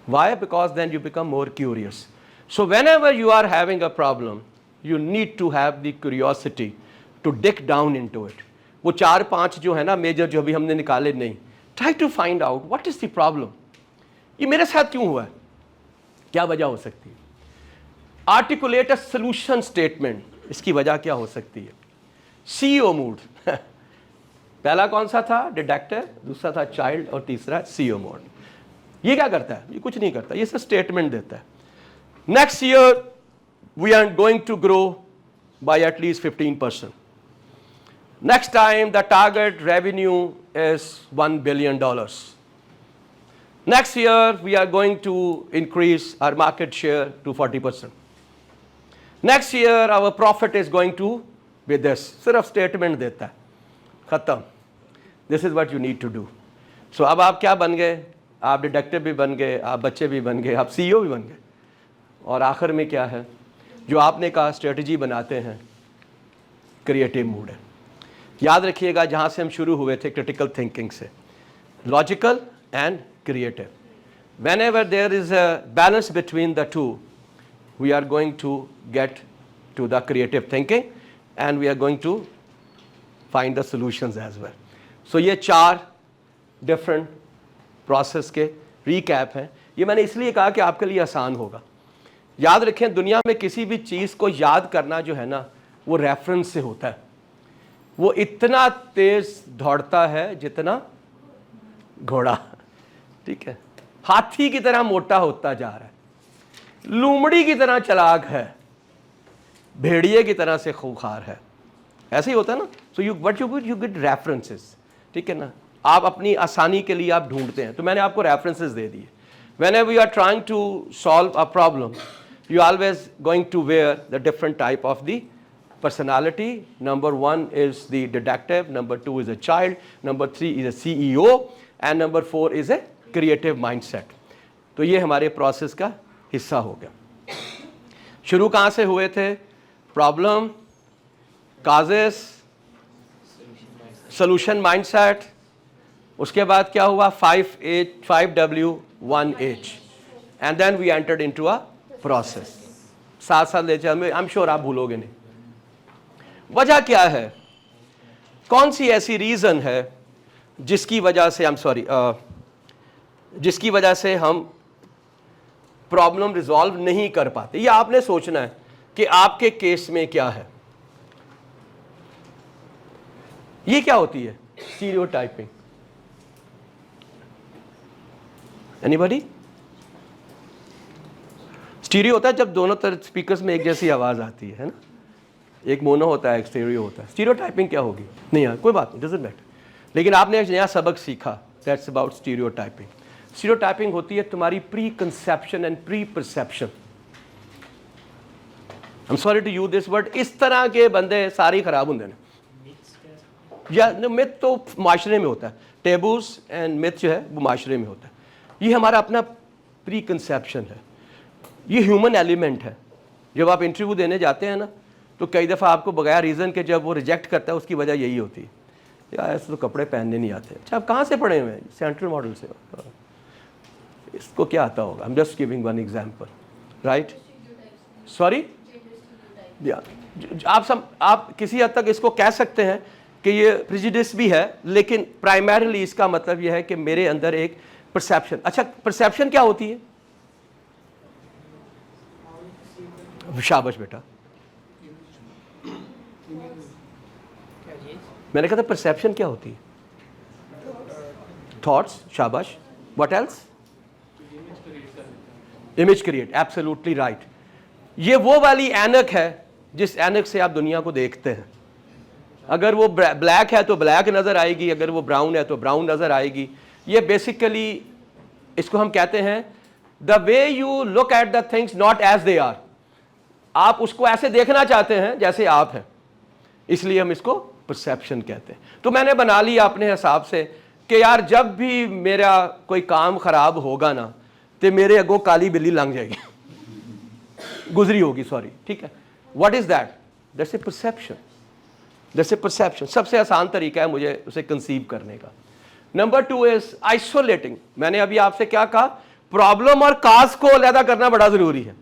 Why? Because then you become more curious. So whenever you are having a problem you need to have the curiosity to dig down into it. वो 4-5 जो है ना मेजर, जो अभी हमने निकाले नहीं, try to find out what is the problem. ये मेरे साथ क्यों हुआ है, क्या वजह हो सकती है? Articulate a solution statement. इसकी वजह क्या हो सकती है? CEO mood. पहला कौन सा था? डिडक्टिव, दूसरा था चाइल्ड और तीसरा CEO मोड। ये क्या करता है? ये कुछ नहीं करता, ये सिर्फ स्टेटमेंट देता है। Next year we are going to grow by at least 15%. Next time the target revenue is $1 billion. Next year we are going to increase our market share to 40%. Next year our profit is going to be this. सिर्फ statement देता है, खत्म। This is what you need to do. So अब आप क्या बन गए? आप डिडक्टिव भी बन गए, आप बच्चे भी बन गए, आप CEO भी बन गए। और आखिर में क्या है जो आपने कहा? स्ट्रेटजी बनाते हैं, क्रिएटिव मूड है। याद रखिएगा जहाँ से हम शुरू हुए थे, क्रिटिकल थिंकिंग से, logical and creative. Whenever there is a balance between the two, we are going to get to the creative thinking and we are going to find the solutions as well. So ये 4 different process के recap हैं। ये मैंने इसलिए कहा कि आपके लिए आसान होगा। याद रखें, दुनिया में किसी भी चीज़ को याद करना जो है ना, वो रेफरेंस से होता है। वो इतना तेज दौड़ता है जितना घोड़ा, ठीक है, हाथी की तरह मोटा होता जा रहा है, लूमड़ी की तरह चालाक है, भेड़िए की तरह से खूंखार है। ऐसे ही होता है ना। So you what you get references, ठीक है ना। आप अपनी आसानी के लिए आप ढूंढते हैं, तो मैंने आपको रेफरेंसेस दे दिए। Whenever you are trying to solve a problem, you always going to wear the different type of the personality. Number 1 is the deductive, number 2 is a child, number 3 is a CEO, and number 4 is a creative mindset. तो ये हमारे process का हिस्सा हो गया। शुरू कहाँ से हुए थे? प्रॉब्लम, काजेस, सॉल्यूशन माइंडसेट, उसके बाद क्या हुआ 5W1H and then we entered into a process. साथ साथ ले चल, आई एम श्योर आप भूलोगे नहीं। वजह क्या है, कौन सी ऐसी रीजन है जिसकी वजह से जिसकी वजह से हम प्रॉब्लम रिजॉल्व नहीं कर पाते? ये आपने सोचना है कि आपके केस में क्या है। ये क्या होती है? स्टीरियोटाइपिंग। एनीबॉडी? स्टीरियो होता है जब दोनों तरफ स्पीकर्स में एक जैसी आवाज आती है ना, एक मोनो होता है, एक स्टीरियो होता है। स्टीरियोटाइपिंग क्या होगी? नहीं यार कोई बात नहीं, डजंट मैटर। लेकिन आपने एक नया सबक सीखा, दैट्स अबाउट स्टीरियोटाइपिंग। स्टीरियोटाइपिंग होती है तुम्हारी preconception and pre perception. I am sorry to use this word, इस तरह के बंदे सारे खराब होंगे ने। या मिथ तो माशरे में होता है, टेबूज एंड मिथ जो है वो माशरे में होता है। ये हमारा अपना प्री कंसेप्शन है, ये ह्यूमन एलिमेंट है। जब आप इंटरव्यू देने जाते हैं ना, तो कई दफ़ा आपको बगैर रीज़न के जब वो रिजेक्ट करता है, उसकी वजह यही होती है, यार ऐसे तो कपड़े पहनने नहीं आते। अच्छा आप कहाँ से पढ़े हुए हैं? सेंट्रल मॉडल से। इसको क्या आता होगा? आई am just giving one example, right? Sorry, आप किसी हद तक इसको कह सकते हैं कि ये प्रेजुडिस भी है, लेकिन प्राइमरीली इसका मतलब यह है कि मेरे अंदर एक परसेप्शन। अच्छा परसेप्शन क्या होती है? शाबाश बेटा, मैंने कहा था परसेप्शन क्या होती है? थॉट्स, शाबाश। What else? Image create, absolutely right. ये वो वाली ऐनक है जिस ऐनक से आप दुनिया को देखते हैं। अगर वो ब्लैक है तो ब्लैक नजर आएगी, अगर वो ब्राउन है तो ब्राउन नजर आएगी। ये बेसिकली इसको हम कहते हैं the way you look at the things not as they are. आप उसको ऐसे देखना चाहते हैं जैसे आप हैं, इसलिए हम इसको परसेप्शन कहते हैं। तो मैंने बना लिया अपने हिसाब से कि यार जब भी मेरा कोई काम खराब होगा ना, तो मेरे अगो काली बिल्ली लंघ जाएगी, गुजरी होगी, सॉरी, ठीक है। What is that? That's a perception. That's a perception. सबसे आसान तरीका है मुझे उसे कंसीव करने का। Number 2 is isolating. मैंने अभी आपसे क्या कहा? प्रॉब्लम और काज को अलग करना बड़ा जरूरी है।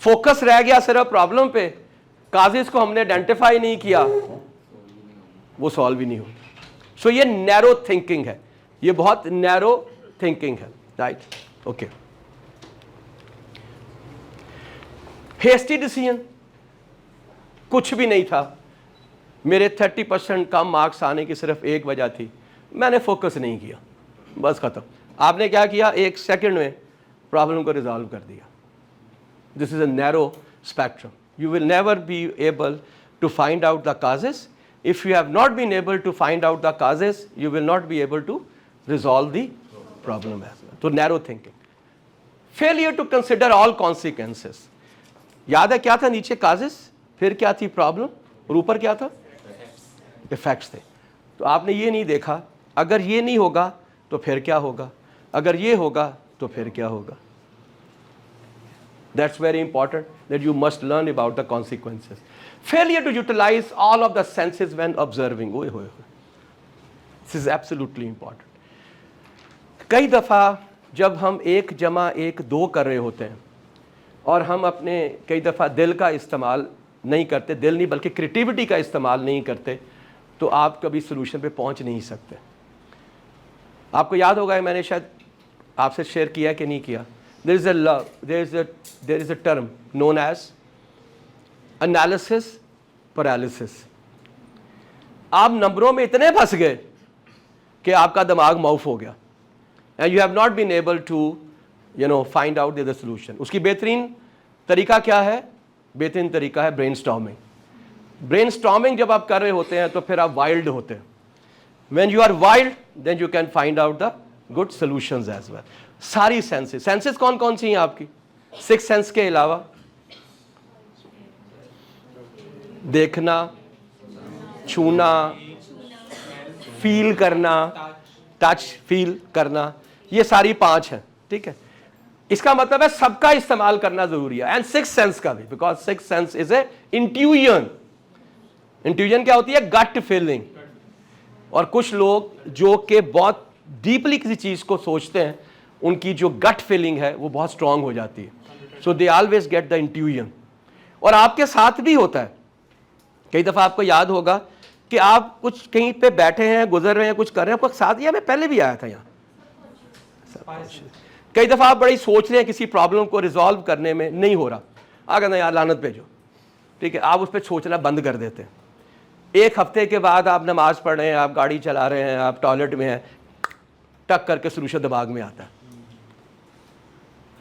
फोकस रह गया सिर्फ प्रॉब्लम पे, काजेस को हमने आइडेंटिफाई नहीं किया, वो सॉल्व ही नहीं होगी। सो ये नैरो थिंकिंग है, ये बहुत नैरो थिंकिंग है, राइट? ओके। हेस्टी डिसीजन, कुछ भी नहीं था, मेरे 30% कम मार्क्स आने की सिर्फ एक वजह थी, मैंने फोकस नहीं किया, बस खत्म। आपने क्या किया? एक सेकंड में प्रॉब्लम को रिजॉल्व कर दिया। This is a narrow spectrum. You will never be able to find out the causes. If you have not been able to find out the causes, you will not be able to resolve the problem as well. So narrow thinking. Failure to consider all consequences. याद है क्या था नीचे? causes, फिर क्या थी? problem, और ऊपर क्या था? effects थे। तो आपने ये नहीं देखा, अगर ये नहीं होगा तो फिर क्या होगा, अगर ये होगा तो फिर क्या होगा। That's very important, that you must learn about the consequences. Failure to utilize all of the senses when observing. This is absolutely important. कई दफ़ा जब हम 1 + 1 2 कर रहे होते हैं और हम अपने कई दफ़ा दिल का इस्तेमाल नहीं करते, दिल नहीं बल्कि क्रिएटिविटी का इस्तेमाल नहीं करते, तो आप कभी सोल्यूशन पे पहुंच नहीं सकते। आपको याद होगा, मैंने शायद आपसे शेयर किया कि नहीं किया, there is a term known as analysis paralysis. आप नंबरों में इतने फंस गए कि आपका दिमाग माउफ हो गया, and you have not been able to find out the solution. उसकी बेहतरीन तरीका क्या है? बेहतरीन तरीका है ब्रेनस्टॉर्मिंग। ब्रेनस्टॉर्मिंग जब आप कर रहे होते हैं तो फिर आप वाइल्ड होते हैं। when you are wild, then you can find out the good solutions as well. सारी सेंसेस कौन कौन सी हैं आपकी? 6 सेंस के अलावा देखना, छूना, फील करना, टच फील करना, ये सारी 5 हैं, ठीक है। इसका मतलब है सबका इस्तेमाल करना जरूरी है, एंड सिक्स सेंस का भी, because six sense is a intuition. Intuition क्या होती है? Gut feeling. और कुछ लोग जो कि बहुत डीपली किसी चीज को सोचते हैं, उनकी जो गट फीलिंग है वो बहुत स्ट्रांग हो जाती है, so they always get the intuition. और आपके साथ भी होता है, कई दफा आपको याद होगा कि आप कुछ कहीं पे बैठे हैं, गुजर रहे हैं, कुछ कर रहे हैं, आपको साथ, या मैं पहले भी आया था यहाँ, कई दफा आप बड़ी सोच रहे हैं किसी प्रॉब्लम को रिजॉल्व करने में, नहीं हो रहा, आगे ना यार लानत भेजो, ठीक है, आप उस पर सोचना बंद कर देते हैं। एक हफ्ते के बाद आप नमाज पढ़ रहे हैं, आप गाड़ी चला रहे हैं, आप टॉयलेट में हैं, टक करके सलूशन दिमाग में आता है,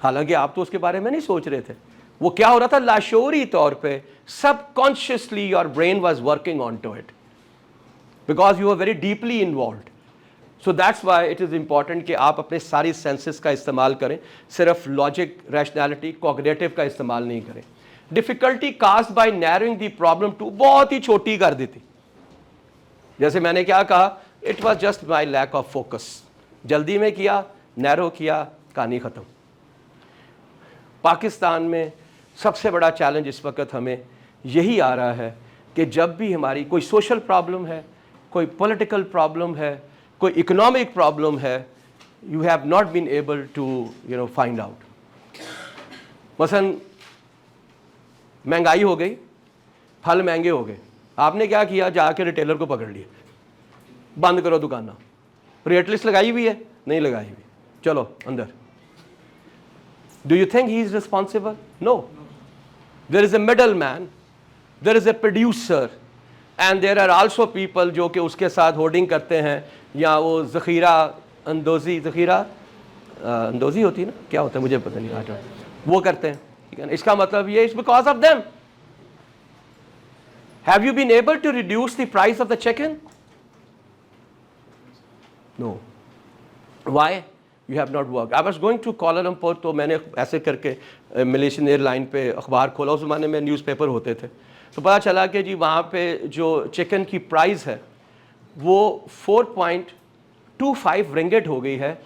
हालांकि आप तो उसके बारे में नहीं सोच रहे थे। वो क्या हो रहा था? लाशोरी तौर पे, subconsciously your brain was working on to it, because you are very deeply involved. So that's why it is important कि आप अपने सारी सेंसेस का इस्तेमाल करें, सिर्फ लॉजिक, रैशनैलिटी, कॉग्निटिव का इस्तेमाल नहीं करें। Difficulty cost by narrowing the problem to, बहुत ही छोटी कर दी थी। जैसे मैंने क्या कहा, it was just my lack of focus, जल्दी में किया, नैरो किया, कहानी खत्म। पाकिस्तान में सबसे बड़ा चैलेंज इस वक्त हमें यही आ रहा है कि जब भी हमारी कोई सोशल प्रॉब्लम है, कोई पॉलिटिकल प्रॉब्लम है, कोई इकोनॉमिक प्रॉब्लम है, you have not been able to find out. मसलन महंगाई हो गई, फल महंगे हो गए, आपने क्या किया? जाके रिटेलर को पकड़ लिया, बंद करो दुकाना। रेट लिस्ट लगाई हुई है? नहीं लगाई हुई, चलो अंदर। Do you think he is responsible? No. There is a middleman, there is a producer, and there are also people जो कि उसके साथ होर्डिंग करते हैं, या वो ज़ख़ीरा अंदोज़ी, ज़ख़ीरा अंदोज़ी होती है ना, क्या होता है मुझे पता नहीं, आटा वो करते हैं, ठीक है ना। इसका मतलब ये is because of them. Have you been able to reduce the price of the chicken? No. Why? You have not worked. I was going to Kuala Lumpur, तो मैंने ऐसे करके मलेशियन एयरलाइन पे अखबार खोला, उस ज़माने में न्यूज़पेपर होते थे, तो पता चला कि जी वहाँ पे जो चिकन की प्राइस है वो 4.25 रिंगिट हो गई है,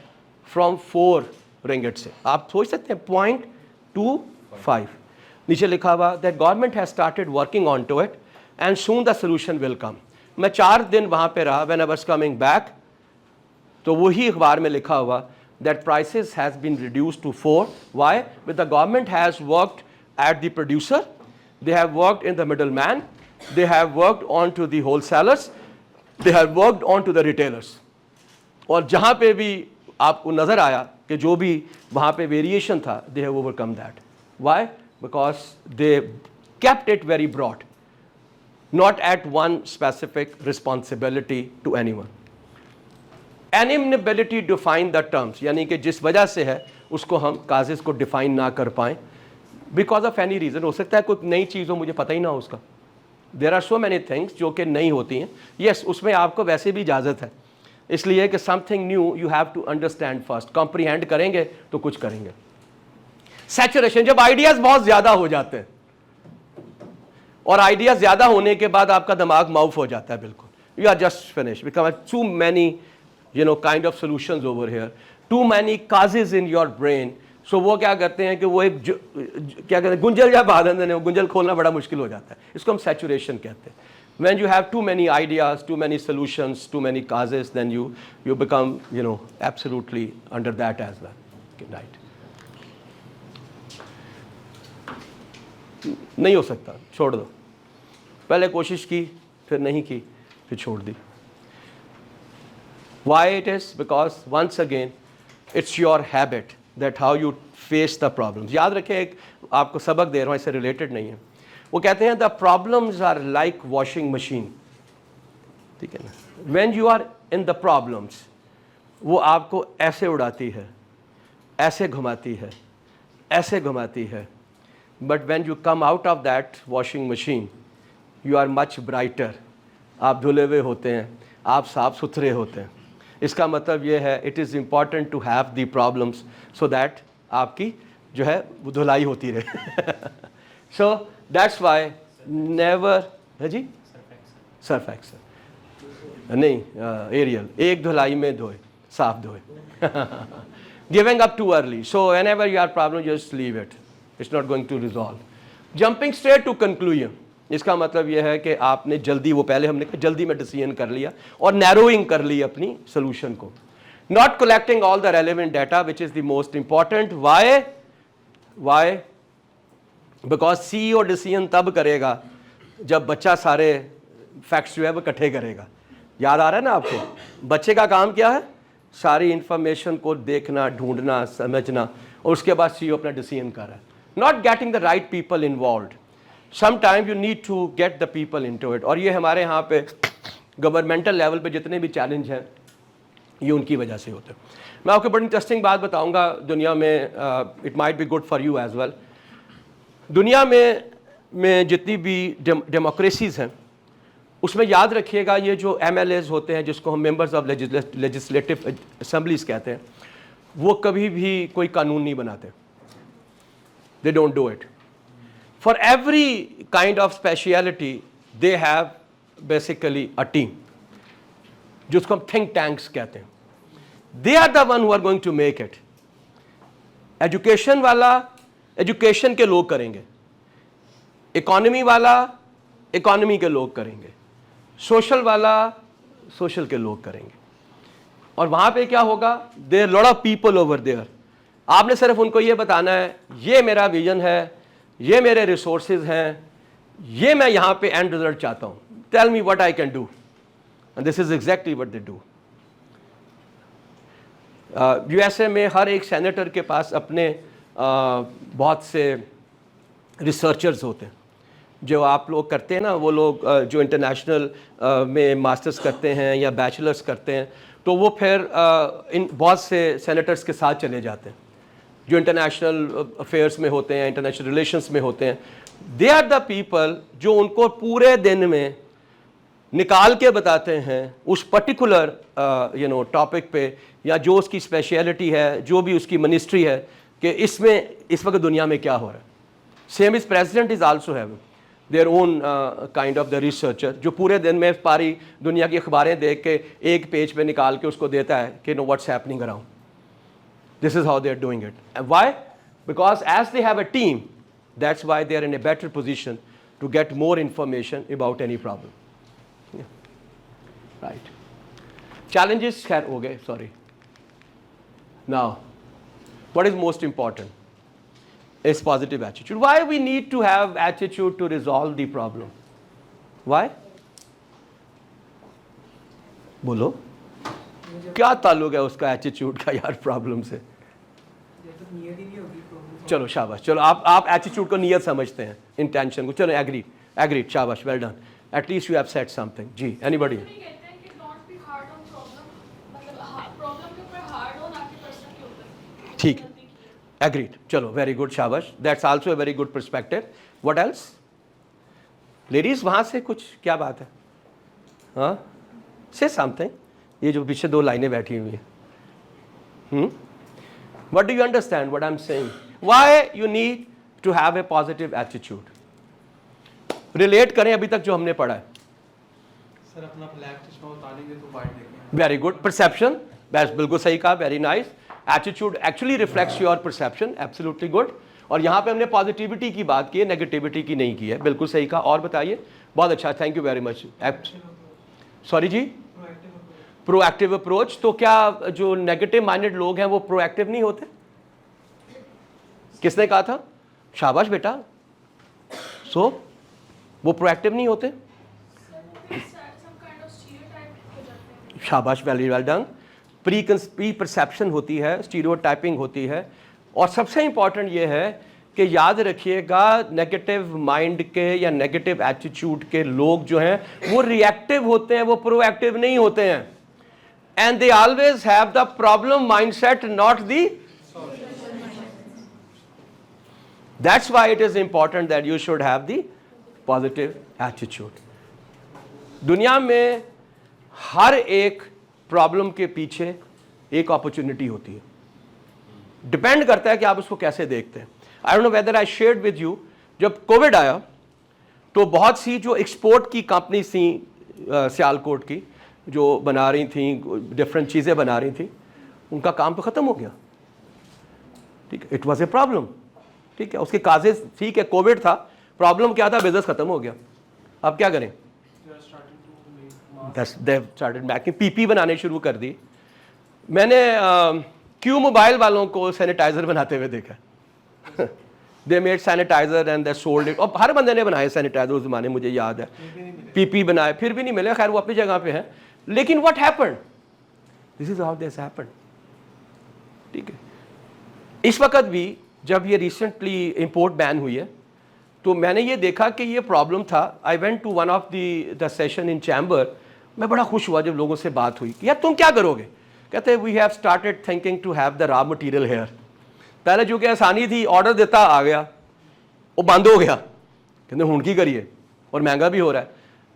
फ्रॉम 4 रिंगिट से। आप सोच सकते हैं 0.25। नीचे लिखा हुआ that government has started working on to it and soon the solution will come. मैं 4 दिन वहाँ पे रहा, when I was coming back, तो वही अखबार में लिखा हुआ that prices has been reduced to 4. Why? But the government has worked at the producer, they have worked in the middleman, they have worked on to the wholesalers, they have worked on to the retailers. और जहाँ पे भी आपको नज़र आया कि जो भी वहाँ पे वेरिएशन था, they have overcome that. Why? Because they kept it very broad, not at one specific responsibility to anyone. Inability to define the terms, यानी कि जिस वजह से है उसको हम काजेस को डिफाइन ना कर पाएँ, बिकॉज ऑफ एनी रीज़न। हो सकता है कोई नई चीज़ हो, मुझे पता ही ना हो उसका। There are so many things जो कि नहीं होती हैं। येस, उसमें आपको वैसे भी इजाज़त है, इसलिए कि something new you have to understand first. Comprehend करेंगे तो कुछ करेंगे। सैचुरेशन, जब आइडियाज़ बहुत ज़्यादा हो जाते हैं, और आइडियाज़ ज़्यादा होने के बाद आपका दिमाग माउफ हो जाता है, बिल्कुल you are just finish, because too many kind of solutions over here, too many causes in your brain. So वो क्या करते हैं कि वो एक क्या कहते हैं, गुंजल या बांधते हैं, गुंजल खोलना बड़ा मुश्किल हो जाता है, इसको हम saturation कहते हैं। When you have too many ideas, too many solutions, too many causes, then you become absolutely under that as well. Okay, right. नहीं हो सकता, छोड़ दो। पहले कोशिश की, फिर नहीं की, फिर छोड़ दी। Why it is? Because once again, it's your habit that how you face the problems. याद रखें, एक आपको सबक दे रहा हूँ, इससे रिलेटेड नहीं है। वो कहते हैं the problems are like washing machine, ठीक है ना। When you are in the problems, वो आपको ऐसे उड़ाती है, ऐसे घुमाती है, ऐसे घुमाती है। But when you come out of that washing machine, you are much brighter. आप धुले हुए होते हैं, आप साफ सुथरे होते हैं। इसका मतलब ये है, it is important to have the problems so that आपकी जो है वो धुलाई होती रहे। सो दैट्स वाई नेवर, है जी, सर्फ एक्सेल नहीं, एरियल, एक धुलाई में धोए, साफ धोए। Giving up too early. So whenever you have problem, just leave it. It's not going to resolve. Jumping straight to conclusion. इसका मतलब यह है कि आपने जल्दी, वो पहले हमने कहा जल्दी में डिसीजन कर लिया और नैरोइंग कर ली अपनी सोल्यूशन को. Not collecting all the relevant data, which is the most important. Why? Because CEO decision तब करेगा जब बच्चा सारे फैक्ट्स जो है वो इकट्ठे करेगा. याद आ रहा है ना आपको? बच्चे का काम क्या है? सारी इंफॉर्मेशन को देखना, ढूंढना, समझना, और उसके बाद CEO अपना डिसीजन कर रहा है. Not getting the right people involved. Sometimes you need to get the people into it. और ये हमारे यहाँ पे गवर्नमेंटल लेवल पे जितने भी चैलेंज हैं ये उनकी वजह से होते हैं. मैं आपको बड़ी इंटरेस्टिंग बात बताऊंगा दुनिया में. It might be good for you as well. दुनिया में जितनी भी डेमोक्रेसीज हैं उसमें याद रखिएगा ये जो MLAs होते हैं, जिसको हम मेंबर्स ऑफ लेजिस्लेटिव असेंबलीज कहते हैं, वो कभी भी कोई कानून नहीं बनाते. They don't do it. For every kind of speciality they have basically a team, जिसको हम थिंक टैंक्स कहते हैं. They are the one who are going to make it. Education वाला एजुकेशन के लोग करेंगे, इकोनॉमी वाला इकोनॉमी के लोग करेंगे, सोशल वाला सोशल के लोग करेंगे. और वहां पे क्या होगा? There lot of people over there. आपने सिर्फ उनको ये बताना है ये मेरा विजन है, ये मेरे रिसोर्सेज हैं, ये मैं यहां पे एंड रिजल्ट चाहता हूं. Tell me what I can do. And this is exactly what they do. USA में हर एक सेनेटर के पास अपने बहुत से रिसर्चर्स होते हैं. जो आप लोग करते हैं ना, वो लोग जो इंटरनेशनल में मास्टर्स करते हैं या बैचलर्स करते हैं, तो वो फिर इन बहुत से सेनेटर्स के साथ चले जाते हैं जो इंटरनेशनल अफेयर्स में होते हैं, इंटरनेशनल रिलेशंस में होते हैं. दे आर द पीपल जो उनको पूरे दिन में निकाल के बताते हैं उस पर्टिकुलर टॉपिक पे, या जो उसकी स्पेशलिटी है, जो भी उसकी मिनिस्ट्री है, कि इसमें इस वक्त दुनिया में क्या हो रहा है. Same is president is also have their own kind of the researcher, जो पूरे दिन में सारी दुनिया की अखबारें देख के एक पेज पे निकाल के उसको देता है कि know what's happening around. This is how they are doing it. Why? Because as they have a team, that's why they are in a better position to get more information about any problem. Right. challenges खैर हो गए, sorry. Now, what is most important is positive attitude. Why we need to have attitude to resolve the problem? Why? बोलो, क्या ताल्लुक है उसका attitude का यार प्रॉब्लम से? चलो शाबाश, चलो आप एटीट्यूड को नियत समझते हैं, इंटेंशन को. चलो एग्रीड, शाबाश, well done. At least you have said something. जी, एनीबॉडी? ठीक है, एग्रीड. चलो, वेरी गुड, शाबाश. That's also a very good perspective. What else? Ladies वहाँ से कुछ क्या बात है? हाँ, से समथिंग. ये जो पीछे दो लाइनें बैठी हुई हैं. What do you understand what I am saying? Why you need to have a positive attitude? Relate करें अभी तक जो हमने पढ़ा है. सर अपना फ्लैग चश्मा उतारेंगे तो वाइट देखेंगे. Very good. परसेप्शन, बस बिल्कुल सही कहा, very nice. Attitude actually reflects your perception, absolutely good. और यहाँ पे हमने पॉजिटिविटी की बात की है, नेगेटिविटी की नहीं की है. बिल्कुल सही कहा. और बताइए. बहुत अच्छा, thank you very much. Sorry जी, प्रोएक्टिव अप्रोच. तो क्या जो नेगेटिव माइंडेड लोग हैं वो प्रोएक्टिव नहीं होते? किसने कहा था? शाबाश बेटा. सो वो प्रोएक्टिव नहीं होते? शाबाश, very well done. Pre perception होती है, स्टीरियोटाइपिंग होती है. और सबसे इंपॉर्टेंट ये है कि याद रखिएगा, नेगेटिव माइंड के या नेगेटिव एटीट्यूड के लोग जो हैं वो रिएक्टिव होते हैं, वो प्रोएक्टिव नहीं होते हैं. And they always have the problem mindset, not the. That's why it is important that you should have the positive attitude. दुनिया में हर एक प्रॉब्लम के पीछे एक अपॉर्चुनिटी होती है. डिपेंड करता है कि आप उसको कैसे देखते हैं. I don't know whether I shared with you, जब कोविड आया तो बहुत सी जो एक्सपोर्ट की कंपनी थी सियालकोट की, जो बना रही थी डिफरेंट चीज़ें बना रही थी, उनका काम तो ख़त्म हो गया. ठीक है, इट वॉज ए प्रॉब्लम, ठीक है, उसके काजेज, ठीक है, कोविड था, प्रॉब्लम क्या था, बिजनेस खत्म हो गया, अब क्या करें, दे स्टार्टेड मैकिंग, पीपी बनाने शुरू कर दी। मैंने क्यू मोबाइल वालों को सैनिटाइजर बनाते हुए देखा they made sanitizer and they sold it, और हर बंदे ने बनाए सैनिटाइजर उस जमाने, मुझे याद है, पीपी बनाए, फिर भी नहीं मिले, खैर वो अपनी जगह पे है, लेकिन what happened, this is how this happened, ठीक है। इस वक्त भी जब ये रिसेंटली इंपोर्ट बैन हुई है, तो मैंने ये देखा कि ये प्रॉब्लम था। I went to one of the session in chamber, मैं बड़ा खुश हुआ जब लोगों से बात हुई कि यार तुम क्या करोगे, कहते we have started thinking to have the raw material here. पहले जो कि आसानी थी, ऑर्डर देता आ गया, वो बंद हो गया, कहते हुण की करिए, और महंगा भी हो रहा है।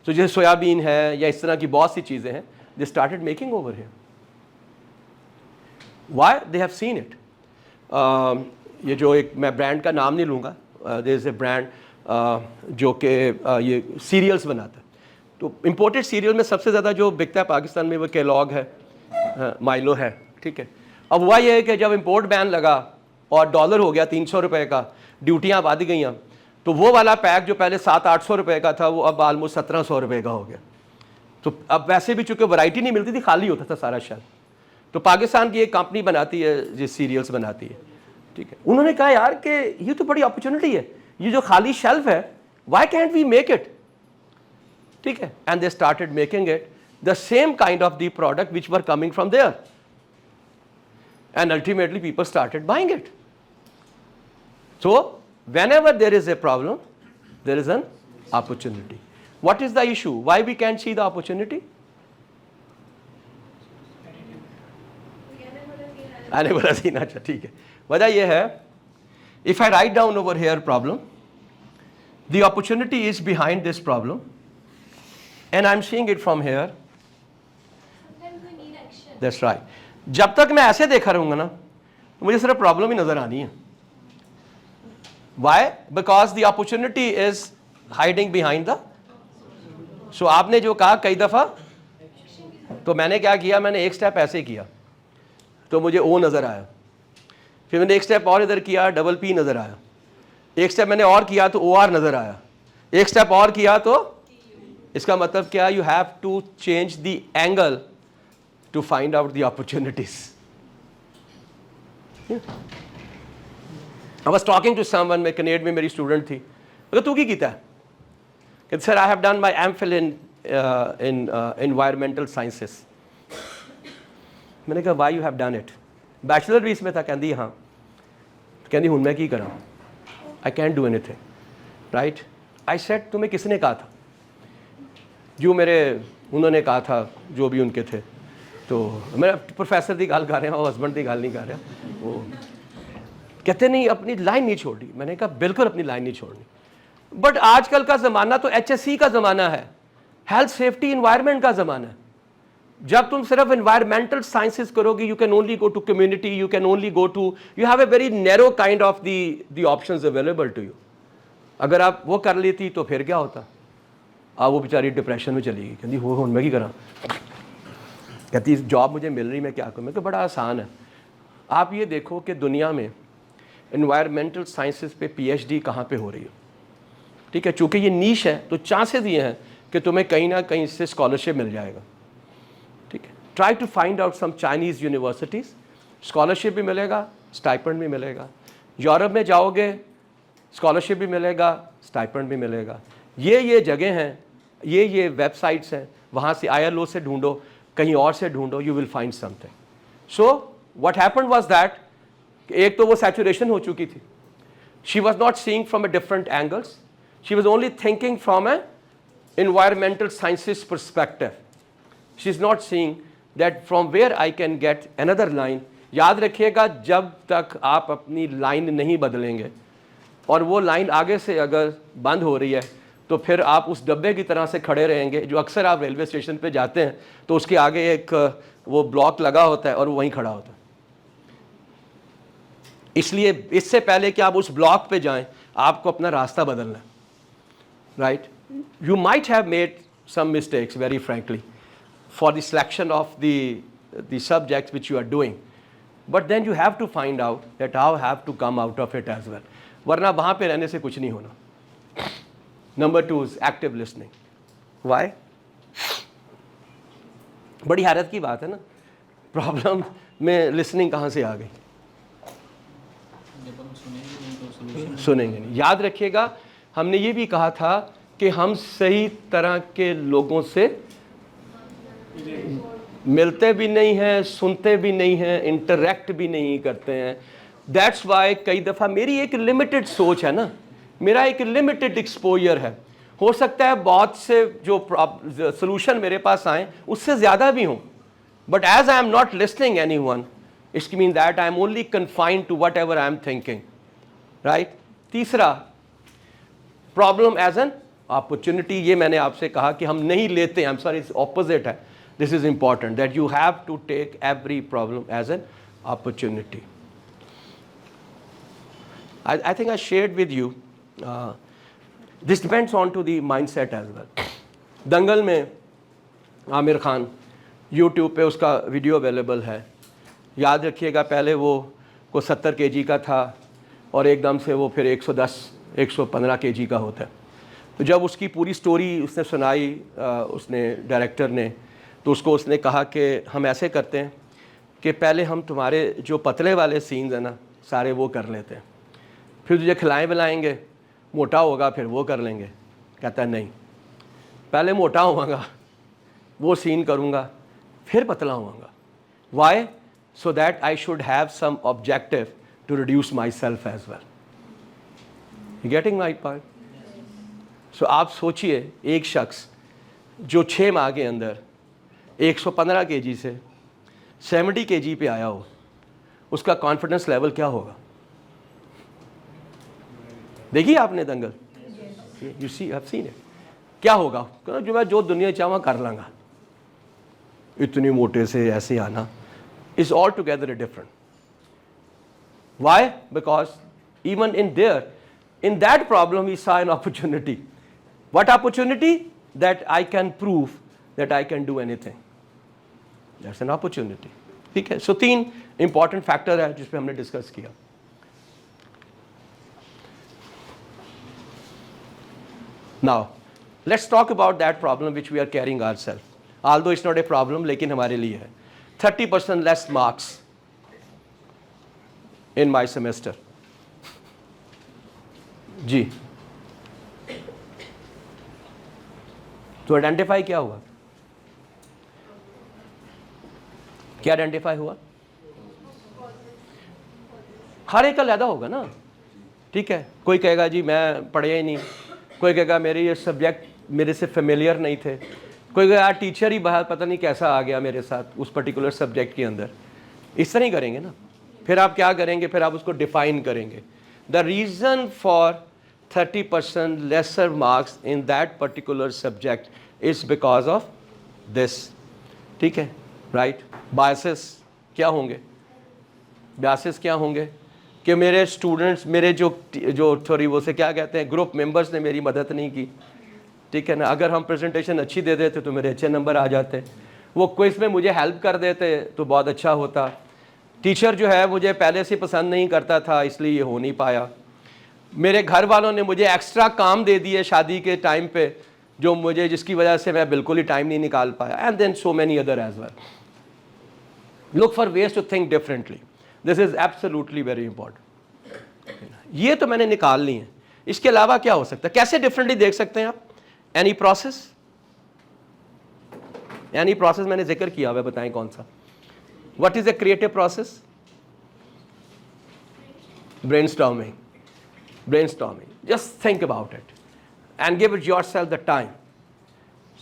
तो जैसे सोयाबीन है या इस तरह की बहुत सी चीज़ें हैं, दे started making over here, why they have seen it. ये जो एक, मैं ब्रांड का नाम नहीं लूँगा, देयर इज़ ए ब्रांड जो कि ये सीरियल्स बनाता है, तो इम्पोर्टेड सीरियल में सबसे ज़्यादा जो बिकता है पाकिस्तान में वो केलॉग है, माइलो है, ठीक है। अब हुआ ये है कि जब इंपोर्ट बैन लगा और डॉलर हो गया 300 रुपये का, ड्यूटियाँ बढ़ गई, तो वो वाला पैक जो पहले 700-800 रुपये का था, वो अब ऑलमोस्ट 1700 रुपये का हो गया। तो अब वैसे भी चूँकि वैरायटी नहीं मिलती थी, खाली होता था सारा शेल्फ। तो पाकिस्तान की एक कंपनी बनाती है जो सीरियल्स बनाती है, ठीक है, उन्होंने कहा यार कि ये तो बड़ी अपॉर्चुनिटी है, ये जो खाली शेल्फ है, why can't we make it, ठीक है, and they started making it the same kind of the product which were coming from there, and ultimately people started buying it. So whenever there is a problem, there is an opportunity. What is the issue? Why we can't see the opportunity? आने वाला scene, अच्छा ठीक है। वजह यह है, if I write down over here problem, the opportunity is behind this problem, and I'm seeing it from here. Sometimes we need action. That's right. जब तक मैं ऐसे देखा रहूँगा ना, तो मुझे सिर्फ प्रॉब्लम ही नज़र आनी है। Why? Because the opportunity is hiding behind the. So आपने जो कहा कई दफ़ा, तो मैंने क्या किया, मैंने एक स्टेप ऐसे किया तो मुझे ओ नज़र आया, फिर मैंने एक स्टेप और इधर किया, डबल पी नज़र आया, एक स्टेप मैंने और किया तो ओ आर नज़र आया, एक स्टेप और किया तो, इसका मतलब क्या, you have to change the angle to find out the opportunities. I was talking to someone, मैं कनेड में मेरी स्टूडेंट थी, अगर तू की कीता है, कहते sir I have done my MPhil in environmental sciences. मैंने कहा why you have done it, bachelor भी इसमें था, कहती हाँ, कहती हुण मैं की करा, I can't do anything, right. I said तुम्हें किसने कहा था, जो मेरे, उन्होंने कहा था जो भी उनके थे, तो मैं प्रोफेसर की गल कर रहा हूँ, हस्बैंड की गल नहीं कर रहा, वो कहते नहीं अपनी लाइन नहीं छोड़नी। मैंने कहा बिल्कुल अपनी लाइन नहीं छोड़नी, बट आजकल का ज़माना तो HSC का ज़माना है, हेल्थ सेफ्टी इन्वायरमेंट का ज़माना है। जब तुम सिर्फ इन्वायरमेंटल साइंसेस करोगे, you can only go to community, you can only go to, you have a very narrow kind of the options available to you. अगर आप वो कर लेती तो फिर क्या होता, वो बेचारी डिप्रेशन में चली गई, कहती हो मैं की करा, कहती जॉब मुझे मिल रही, मैं क्या करूँ। मैं तो बड़ा आसान है, आप ये देखो कि दुनिया में इन्वायरमेंटल साइंसेस पे PhD कहाँ पे हो रही है, ठीक है, चूँकि ये नीश है तो चांसेस ये हैं कि तुम्हें कहीं ना कहीं से स्कॉलरशिप मिल जाएगा, ठीक है। Try to find out some Chinese universities, scholarship भी मिलेगा, स्टाइपेंड भी मिलेगा। यूरोप में जाओगे, स्कॉलरशिप भी मिलेगा, स्टाइपेंड भी मिलेगा। ये जगह हैं, ये वेबसाइट्स हैं, वहाँ से ILO से ढूंढो, कहीं और से ढूंढो, you will find something. So what happened was that, एक तो वो सैचुरेशन हो चुकी थी, she was not seeing from a different angles, she was only thinking from A environmental sciences perspective, she is not seeing that from where I can get another line। याद रखिएगा, जब तक आप अपनी लाइन नहीं बदलेंगे और वो लाइन आगे से अगर बंद हो रही है, तो फिर आप उस डब्बे की तरह से खड़े रहेंगे। जो अक्सर आप रेलवे स्टेशन पे जाते हैं तो उसके आगे एक वो ब्लॉक लगा होता है और वो वहीं खड़ा होता है। इसलिए इससे पहले कि आप उस ब्लॉक पे जाएं, आपको अपना रास्ता बदलना है, right. You might have made some mistakes, very frankly, for the selection of the subjects which you are doing, but then you have to find out that how have to come out of it as well, वरना वहाँ पे रहने से कुछ नहीं होना. Number 2 is active listening. Why? बड़ी हैरत की बात है ना, प्रॉब्लम में लिसनिंग कहाँ से आ गई? सुनेंगे नहीं. याद रखिएगा, हमने ये भी कहा था कि हम सही तरह के लोगों से मिलते भी नहीं हैं, सुनते भी नहीं हैं, इंटरेक्ट भी नहीं करते हैं. दैट्स वाई कई दफ़ा मेरी एक लिमिटेड सोच है ना, मेरा एक लिमिटेड एक्सपोजर है. हो सकता है बहुत से जो सोल्यूशन मेरे पास आए उससे ज़्यादा भी हों, but as I am not listening any, it mean that I am only confined to what I am thinking. Right. तीसरा, प्रॉब्लम एज एन अपॉर्चुनिटी. ये मैंने आपसे कहा कि हम नहीं लेते, आई एम सॉरी, ऑपोजिट है. This is important that you have to take every problem as an opportunity. I think I shared with you, this depends on to the mindset as well. दंगल में Aamir Khan, YouTube पे उसका video available है. याद रखिएगा, पहले वो को 70 kg का था और एकदम से वो फिर 110 115 kg का होता है. तो जब उसकी पूरी स्टोरी उसने सुनाई, उसने डायरेक्टर ने, तो उसको उसने कहा कि हम ऐसे करते हैं कि पहले हम तुम्हारे जो पतले वाले सीन्स हैं ना सारे वो कर लेते हैं, फिर तुझे खिलाएं पिलाएंगे, मोटा होगा फिर वो कर लेंगे. कहता है नहीं, पहले मोटा होऊंगा, वो सीन करूँगा, फिर पतला होऊंगा. Why? So that I should have some objective to reduce myself as well. You getting my point? So आप सोचिए, एक शख्स जो 6 माह के अंदर 115 kg से 70 kg पे आया हो, उसका कॉन्फिडेंस लेवल क्या होगा? देखिए आपने Dangal, you see have seen it. क्या होगा? जो मैं जो दुनिया चाहूँ कर लांगा. इतनी मोटे से ऐसे आना is altogether different. Why? Because even in that problem we saw an opportunity. What opportunity? That I can prove that I can do anything. That's an opportunity. ठीक है. सो 3 इंपॉर्टेंट फैक्टर है जिस पे हमने डिस्कस किया. Now, let's talk about that problem which we are carrying ourselves. Although it's not a problem, लेकिन हमारे लिए है. 30% less marks in my semester. जी. तो आइडेंटिफाई क्या हुआ? क्या आइडेंटिफाई हुआ? हर एक का लैदा होगा ना. ठीक है. कोई कहेगा जी मैं पढ़े ही नहीं, कोई कहेगा मेरे ये सब्जेक्ट मेरे से फेमिलियर नहीं थे, कोई कहेगा यार टीचर ही बाहर पता नहीं कैसा आ गया मेरे साथ उस पर्टिकुलर सब्जेक्ट के अंदर. इस तरह ही करेंगे ना. फिर आप क्या करेंगे? फिर आप उसको डिफाइन करेंगे. The reason for 30% lesser marks in that particular subject is because of this. ठीक है. राइट. बायसेस क्या होंगे? बायसेस क्या होंगे कि मेरे स्टूडेंट्स, मेरे जो सॉरी वो से क्या कहते हैं, ग्रुप मेंबर्स ने मेरी मदद नहीं की. ठीक है ना. अगर हम प्रेजेंटेशन अच्छी दे देते तो मेरे अच्छे नंबर आ जाते. वो क्विज में मुझे हेल्प कर देते तो बहुत अच्छा होता. टीचर जो है मुझे पहले से पसंद नहीं करता था, इसलिए ये हो नहीं पाया. मेरे घर वालों ने मुझे एक्स्ट्रा काम दे दिए शादी के टाइम पे, जो मुझे जिसकी वजह से मैं बिल्कुल ही टाइम नहीं निकाल पाया. And then so many other as well. Look for ways to think differently. This is absolutely very important. ये तो मैंने निकाल ली है. इसके अलावा क्या हो सकता है? कैसे डिफरेंटली देख सकते हैं आप? Any process? एनी प्रोसेस मैंने जिक्र किया हुआ, बताएं कौन सा? What is a creative process? Brainstorming. Brainstorming. Just think about it and give it yourself the time.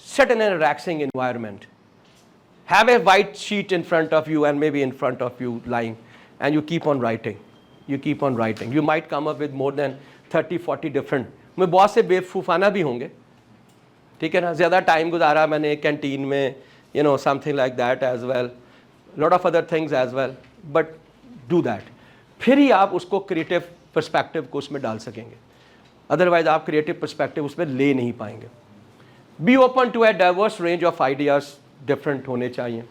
Sit in a relaxing environment. Have a white sheet in front of you and maybe in front of you lying, and you keep on writing. You keep on writing. You might come up with more than 30-40 different. मैं बहुत से बेवकूफ़ाना भी होंगे. ठीक है ना. ज़्यादा time गुजारा मैंने कैंटीन में, you know, something like that as well. Lot of other things as well. But do that. फिर ही आप उसको क्रिएटिव पर्सपेक्टिव को उसमें डाल सकेंगे. अदरवाइज आप क्रिएटिव पर्सपेक्टिव उसमें ले नहीं पाएंगे. Be open to a diverse range of ideas. Different होने चाहिए.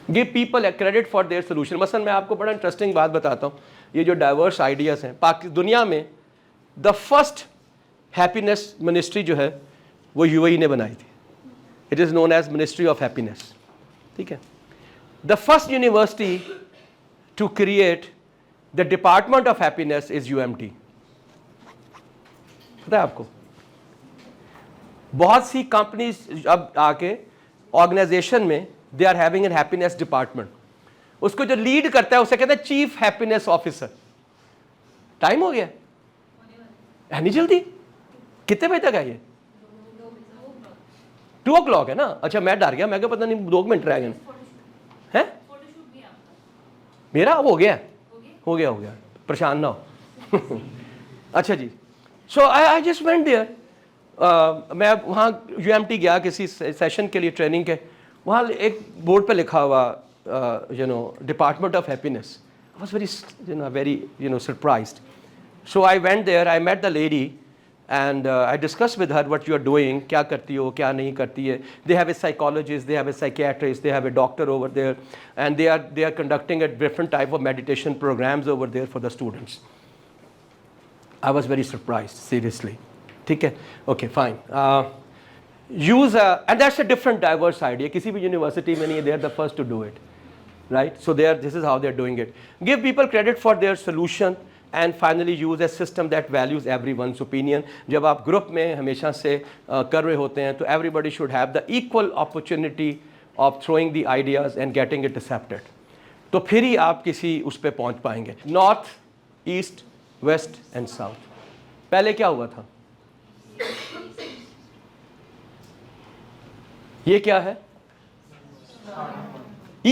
Give people a credit for their solution. मसलन मैं आपको बड़ा इंटरेस्टिंग बात बताता हूँ, ये जो डाइवर्स आइडियाज़ हैं दुनिया में, द फर्स्ट हैप्पीनेस मिनिस्ट्री जो है वो यूएई ने बनाई थी। It is known as ministry of happiness, ठीक है। The first university to create the department of happiness is UMT. पता है आपको? बहुत सी कंपनीज अब आके ऑर्गेनाइजेशन में they are having an happiness department. उसको जो लीड करता है उसे कहते हैं चीफ हैप्पीनेस ऑफिसर। टाइम हो गया है नहीं? जल्दी कितने बजे तक है ये? 2 o'clock है ना? अच्छा मैं डर गया, मैं क्या पता नहीं 2 मिनट रह गए हैं। मेरा हो गया, हो गया, परेशान ना हो। अच्छा जी, सो आई जस्ट वेंट देयर। मैं वहाँ यूएमटी गया किसी सेशन के लिए, ट्रेनिंग के। वहाँ एक बोर्ड पे लिखा हुआ department of happiness. I was very surprised. So I went there, I met the lady and I discussed with her what you are doing, क्या करती हो, क्या नहीं करती है। They have a psychologist, they have a psychiatrist, they have a doctor over there, and they are conducting a different type of meditation programs over there for the students. I was very surprised, seriously. ठीक है, okay, fine. And that's a different diverse idea. किसी भी university में नहीं है, they are the first to do it, right? So this is how they are doing it. Give people credit for their solution. And finally use a system that values everyone's opinion. जब आप group में हमेशा से कर रहे होते हैं तो everybody should have the equal opportunity of throwing the ideas and getting it accepted. तो फिर ही आप किसी उस पे पहुंच पाएंगे। North, east, west and south. पहले क्या हुआ था? ये क्या है?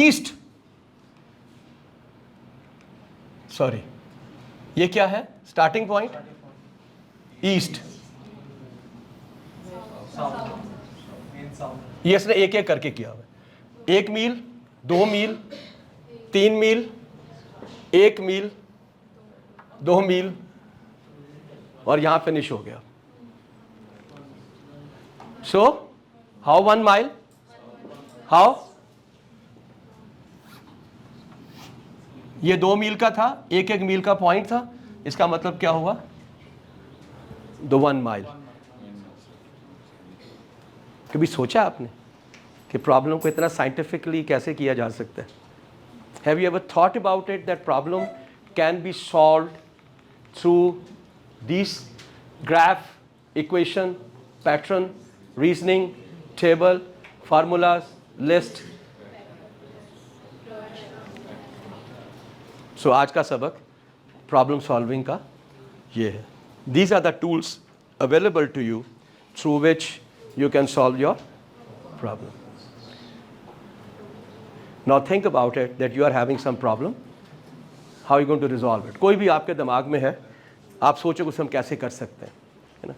ईस्ट, सॉरी, ये क्या है? Starting point east. ये इसने एक एक करके किया हुआ। 1 मील, 2 मील, 3 मील, 1 मील, 2 मील, और यहां फिनिश हो गया। So how 1 mile? हाउ? ये 2 मील का था, 1 मील का पॉइंट था। इसका मतलब क्या हुआ? 1 माइल। कभी सोचा आपने कि प्रॉब्लम को इतना साइंटिफिकली कैसे किया जा सकता है? Have you ever thought about it that problem can be solved through this graph, equation, pattern, reasoning, table, formulas, list? So आज का सबक प्रॉब्लम सॉल्विंग का ये है। These are the tools available to you through which you can solve your problem. Now think about it that you are having some problem, how you going to resolve it. कोई भी आपके दिमाग में है, आप सोचो उसे हम कैसे कर सकते हैं, है ना।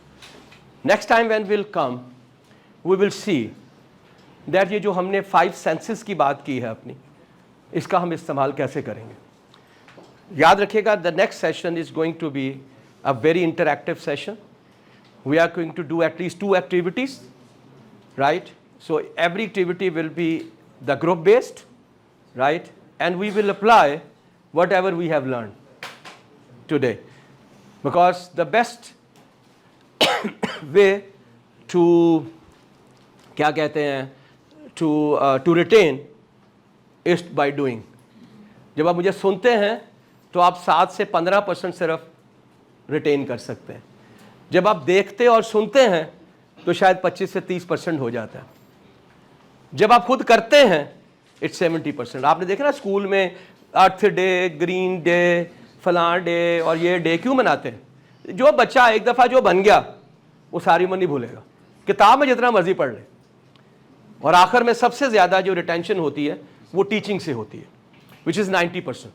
Next time when will come we will see that ये जो हमने 5 सेंसेस की बात की है अपनी, इसका हम इस्तेमाल कैसे करेंगे। याद रखिएगा, the next session is going to be a very interactive session. We are going to do at least 2 activities, right? So every activity will be the group based, right? And we will apply whatever we have learned today, because the best way to क्या कहते हैं to retain is by doing. जब आप मुझे सुनते हैं तो आप 7 से 15% सिर्फ रिटेन कर सकते हैं. जब आप देखते और सुनते हैं तो शायद 25 से 30% हो जाता है. जब आप खुद करते हैं इट्स 70%. आपने देखा ना स्कूल में अर्थ डे, ग्रीन डे, फलां डे और ये डे क्यों मनाते हैं? जो बच्चा एक दफ़ा जो बन गया वो सारी उम्र नहीं भूलेगा. किताब में जितना मर्जी पढ़ ले. और आखिर में सबसे ज़्यादा जो रिटेंशन होती है वो टीचिंग से होती है, विच इज़ 90%.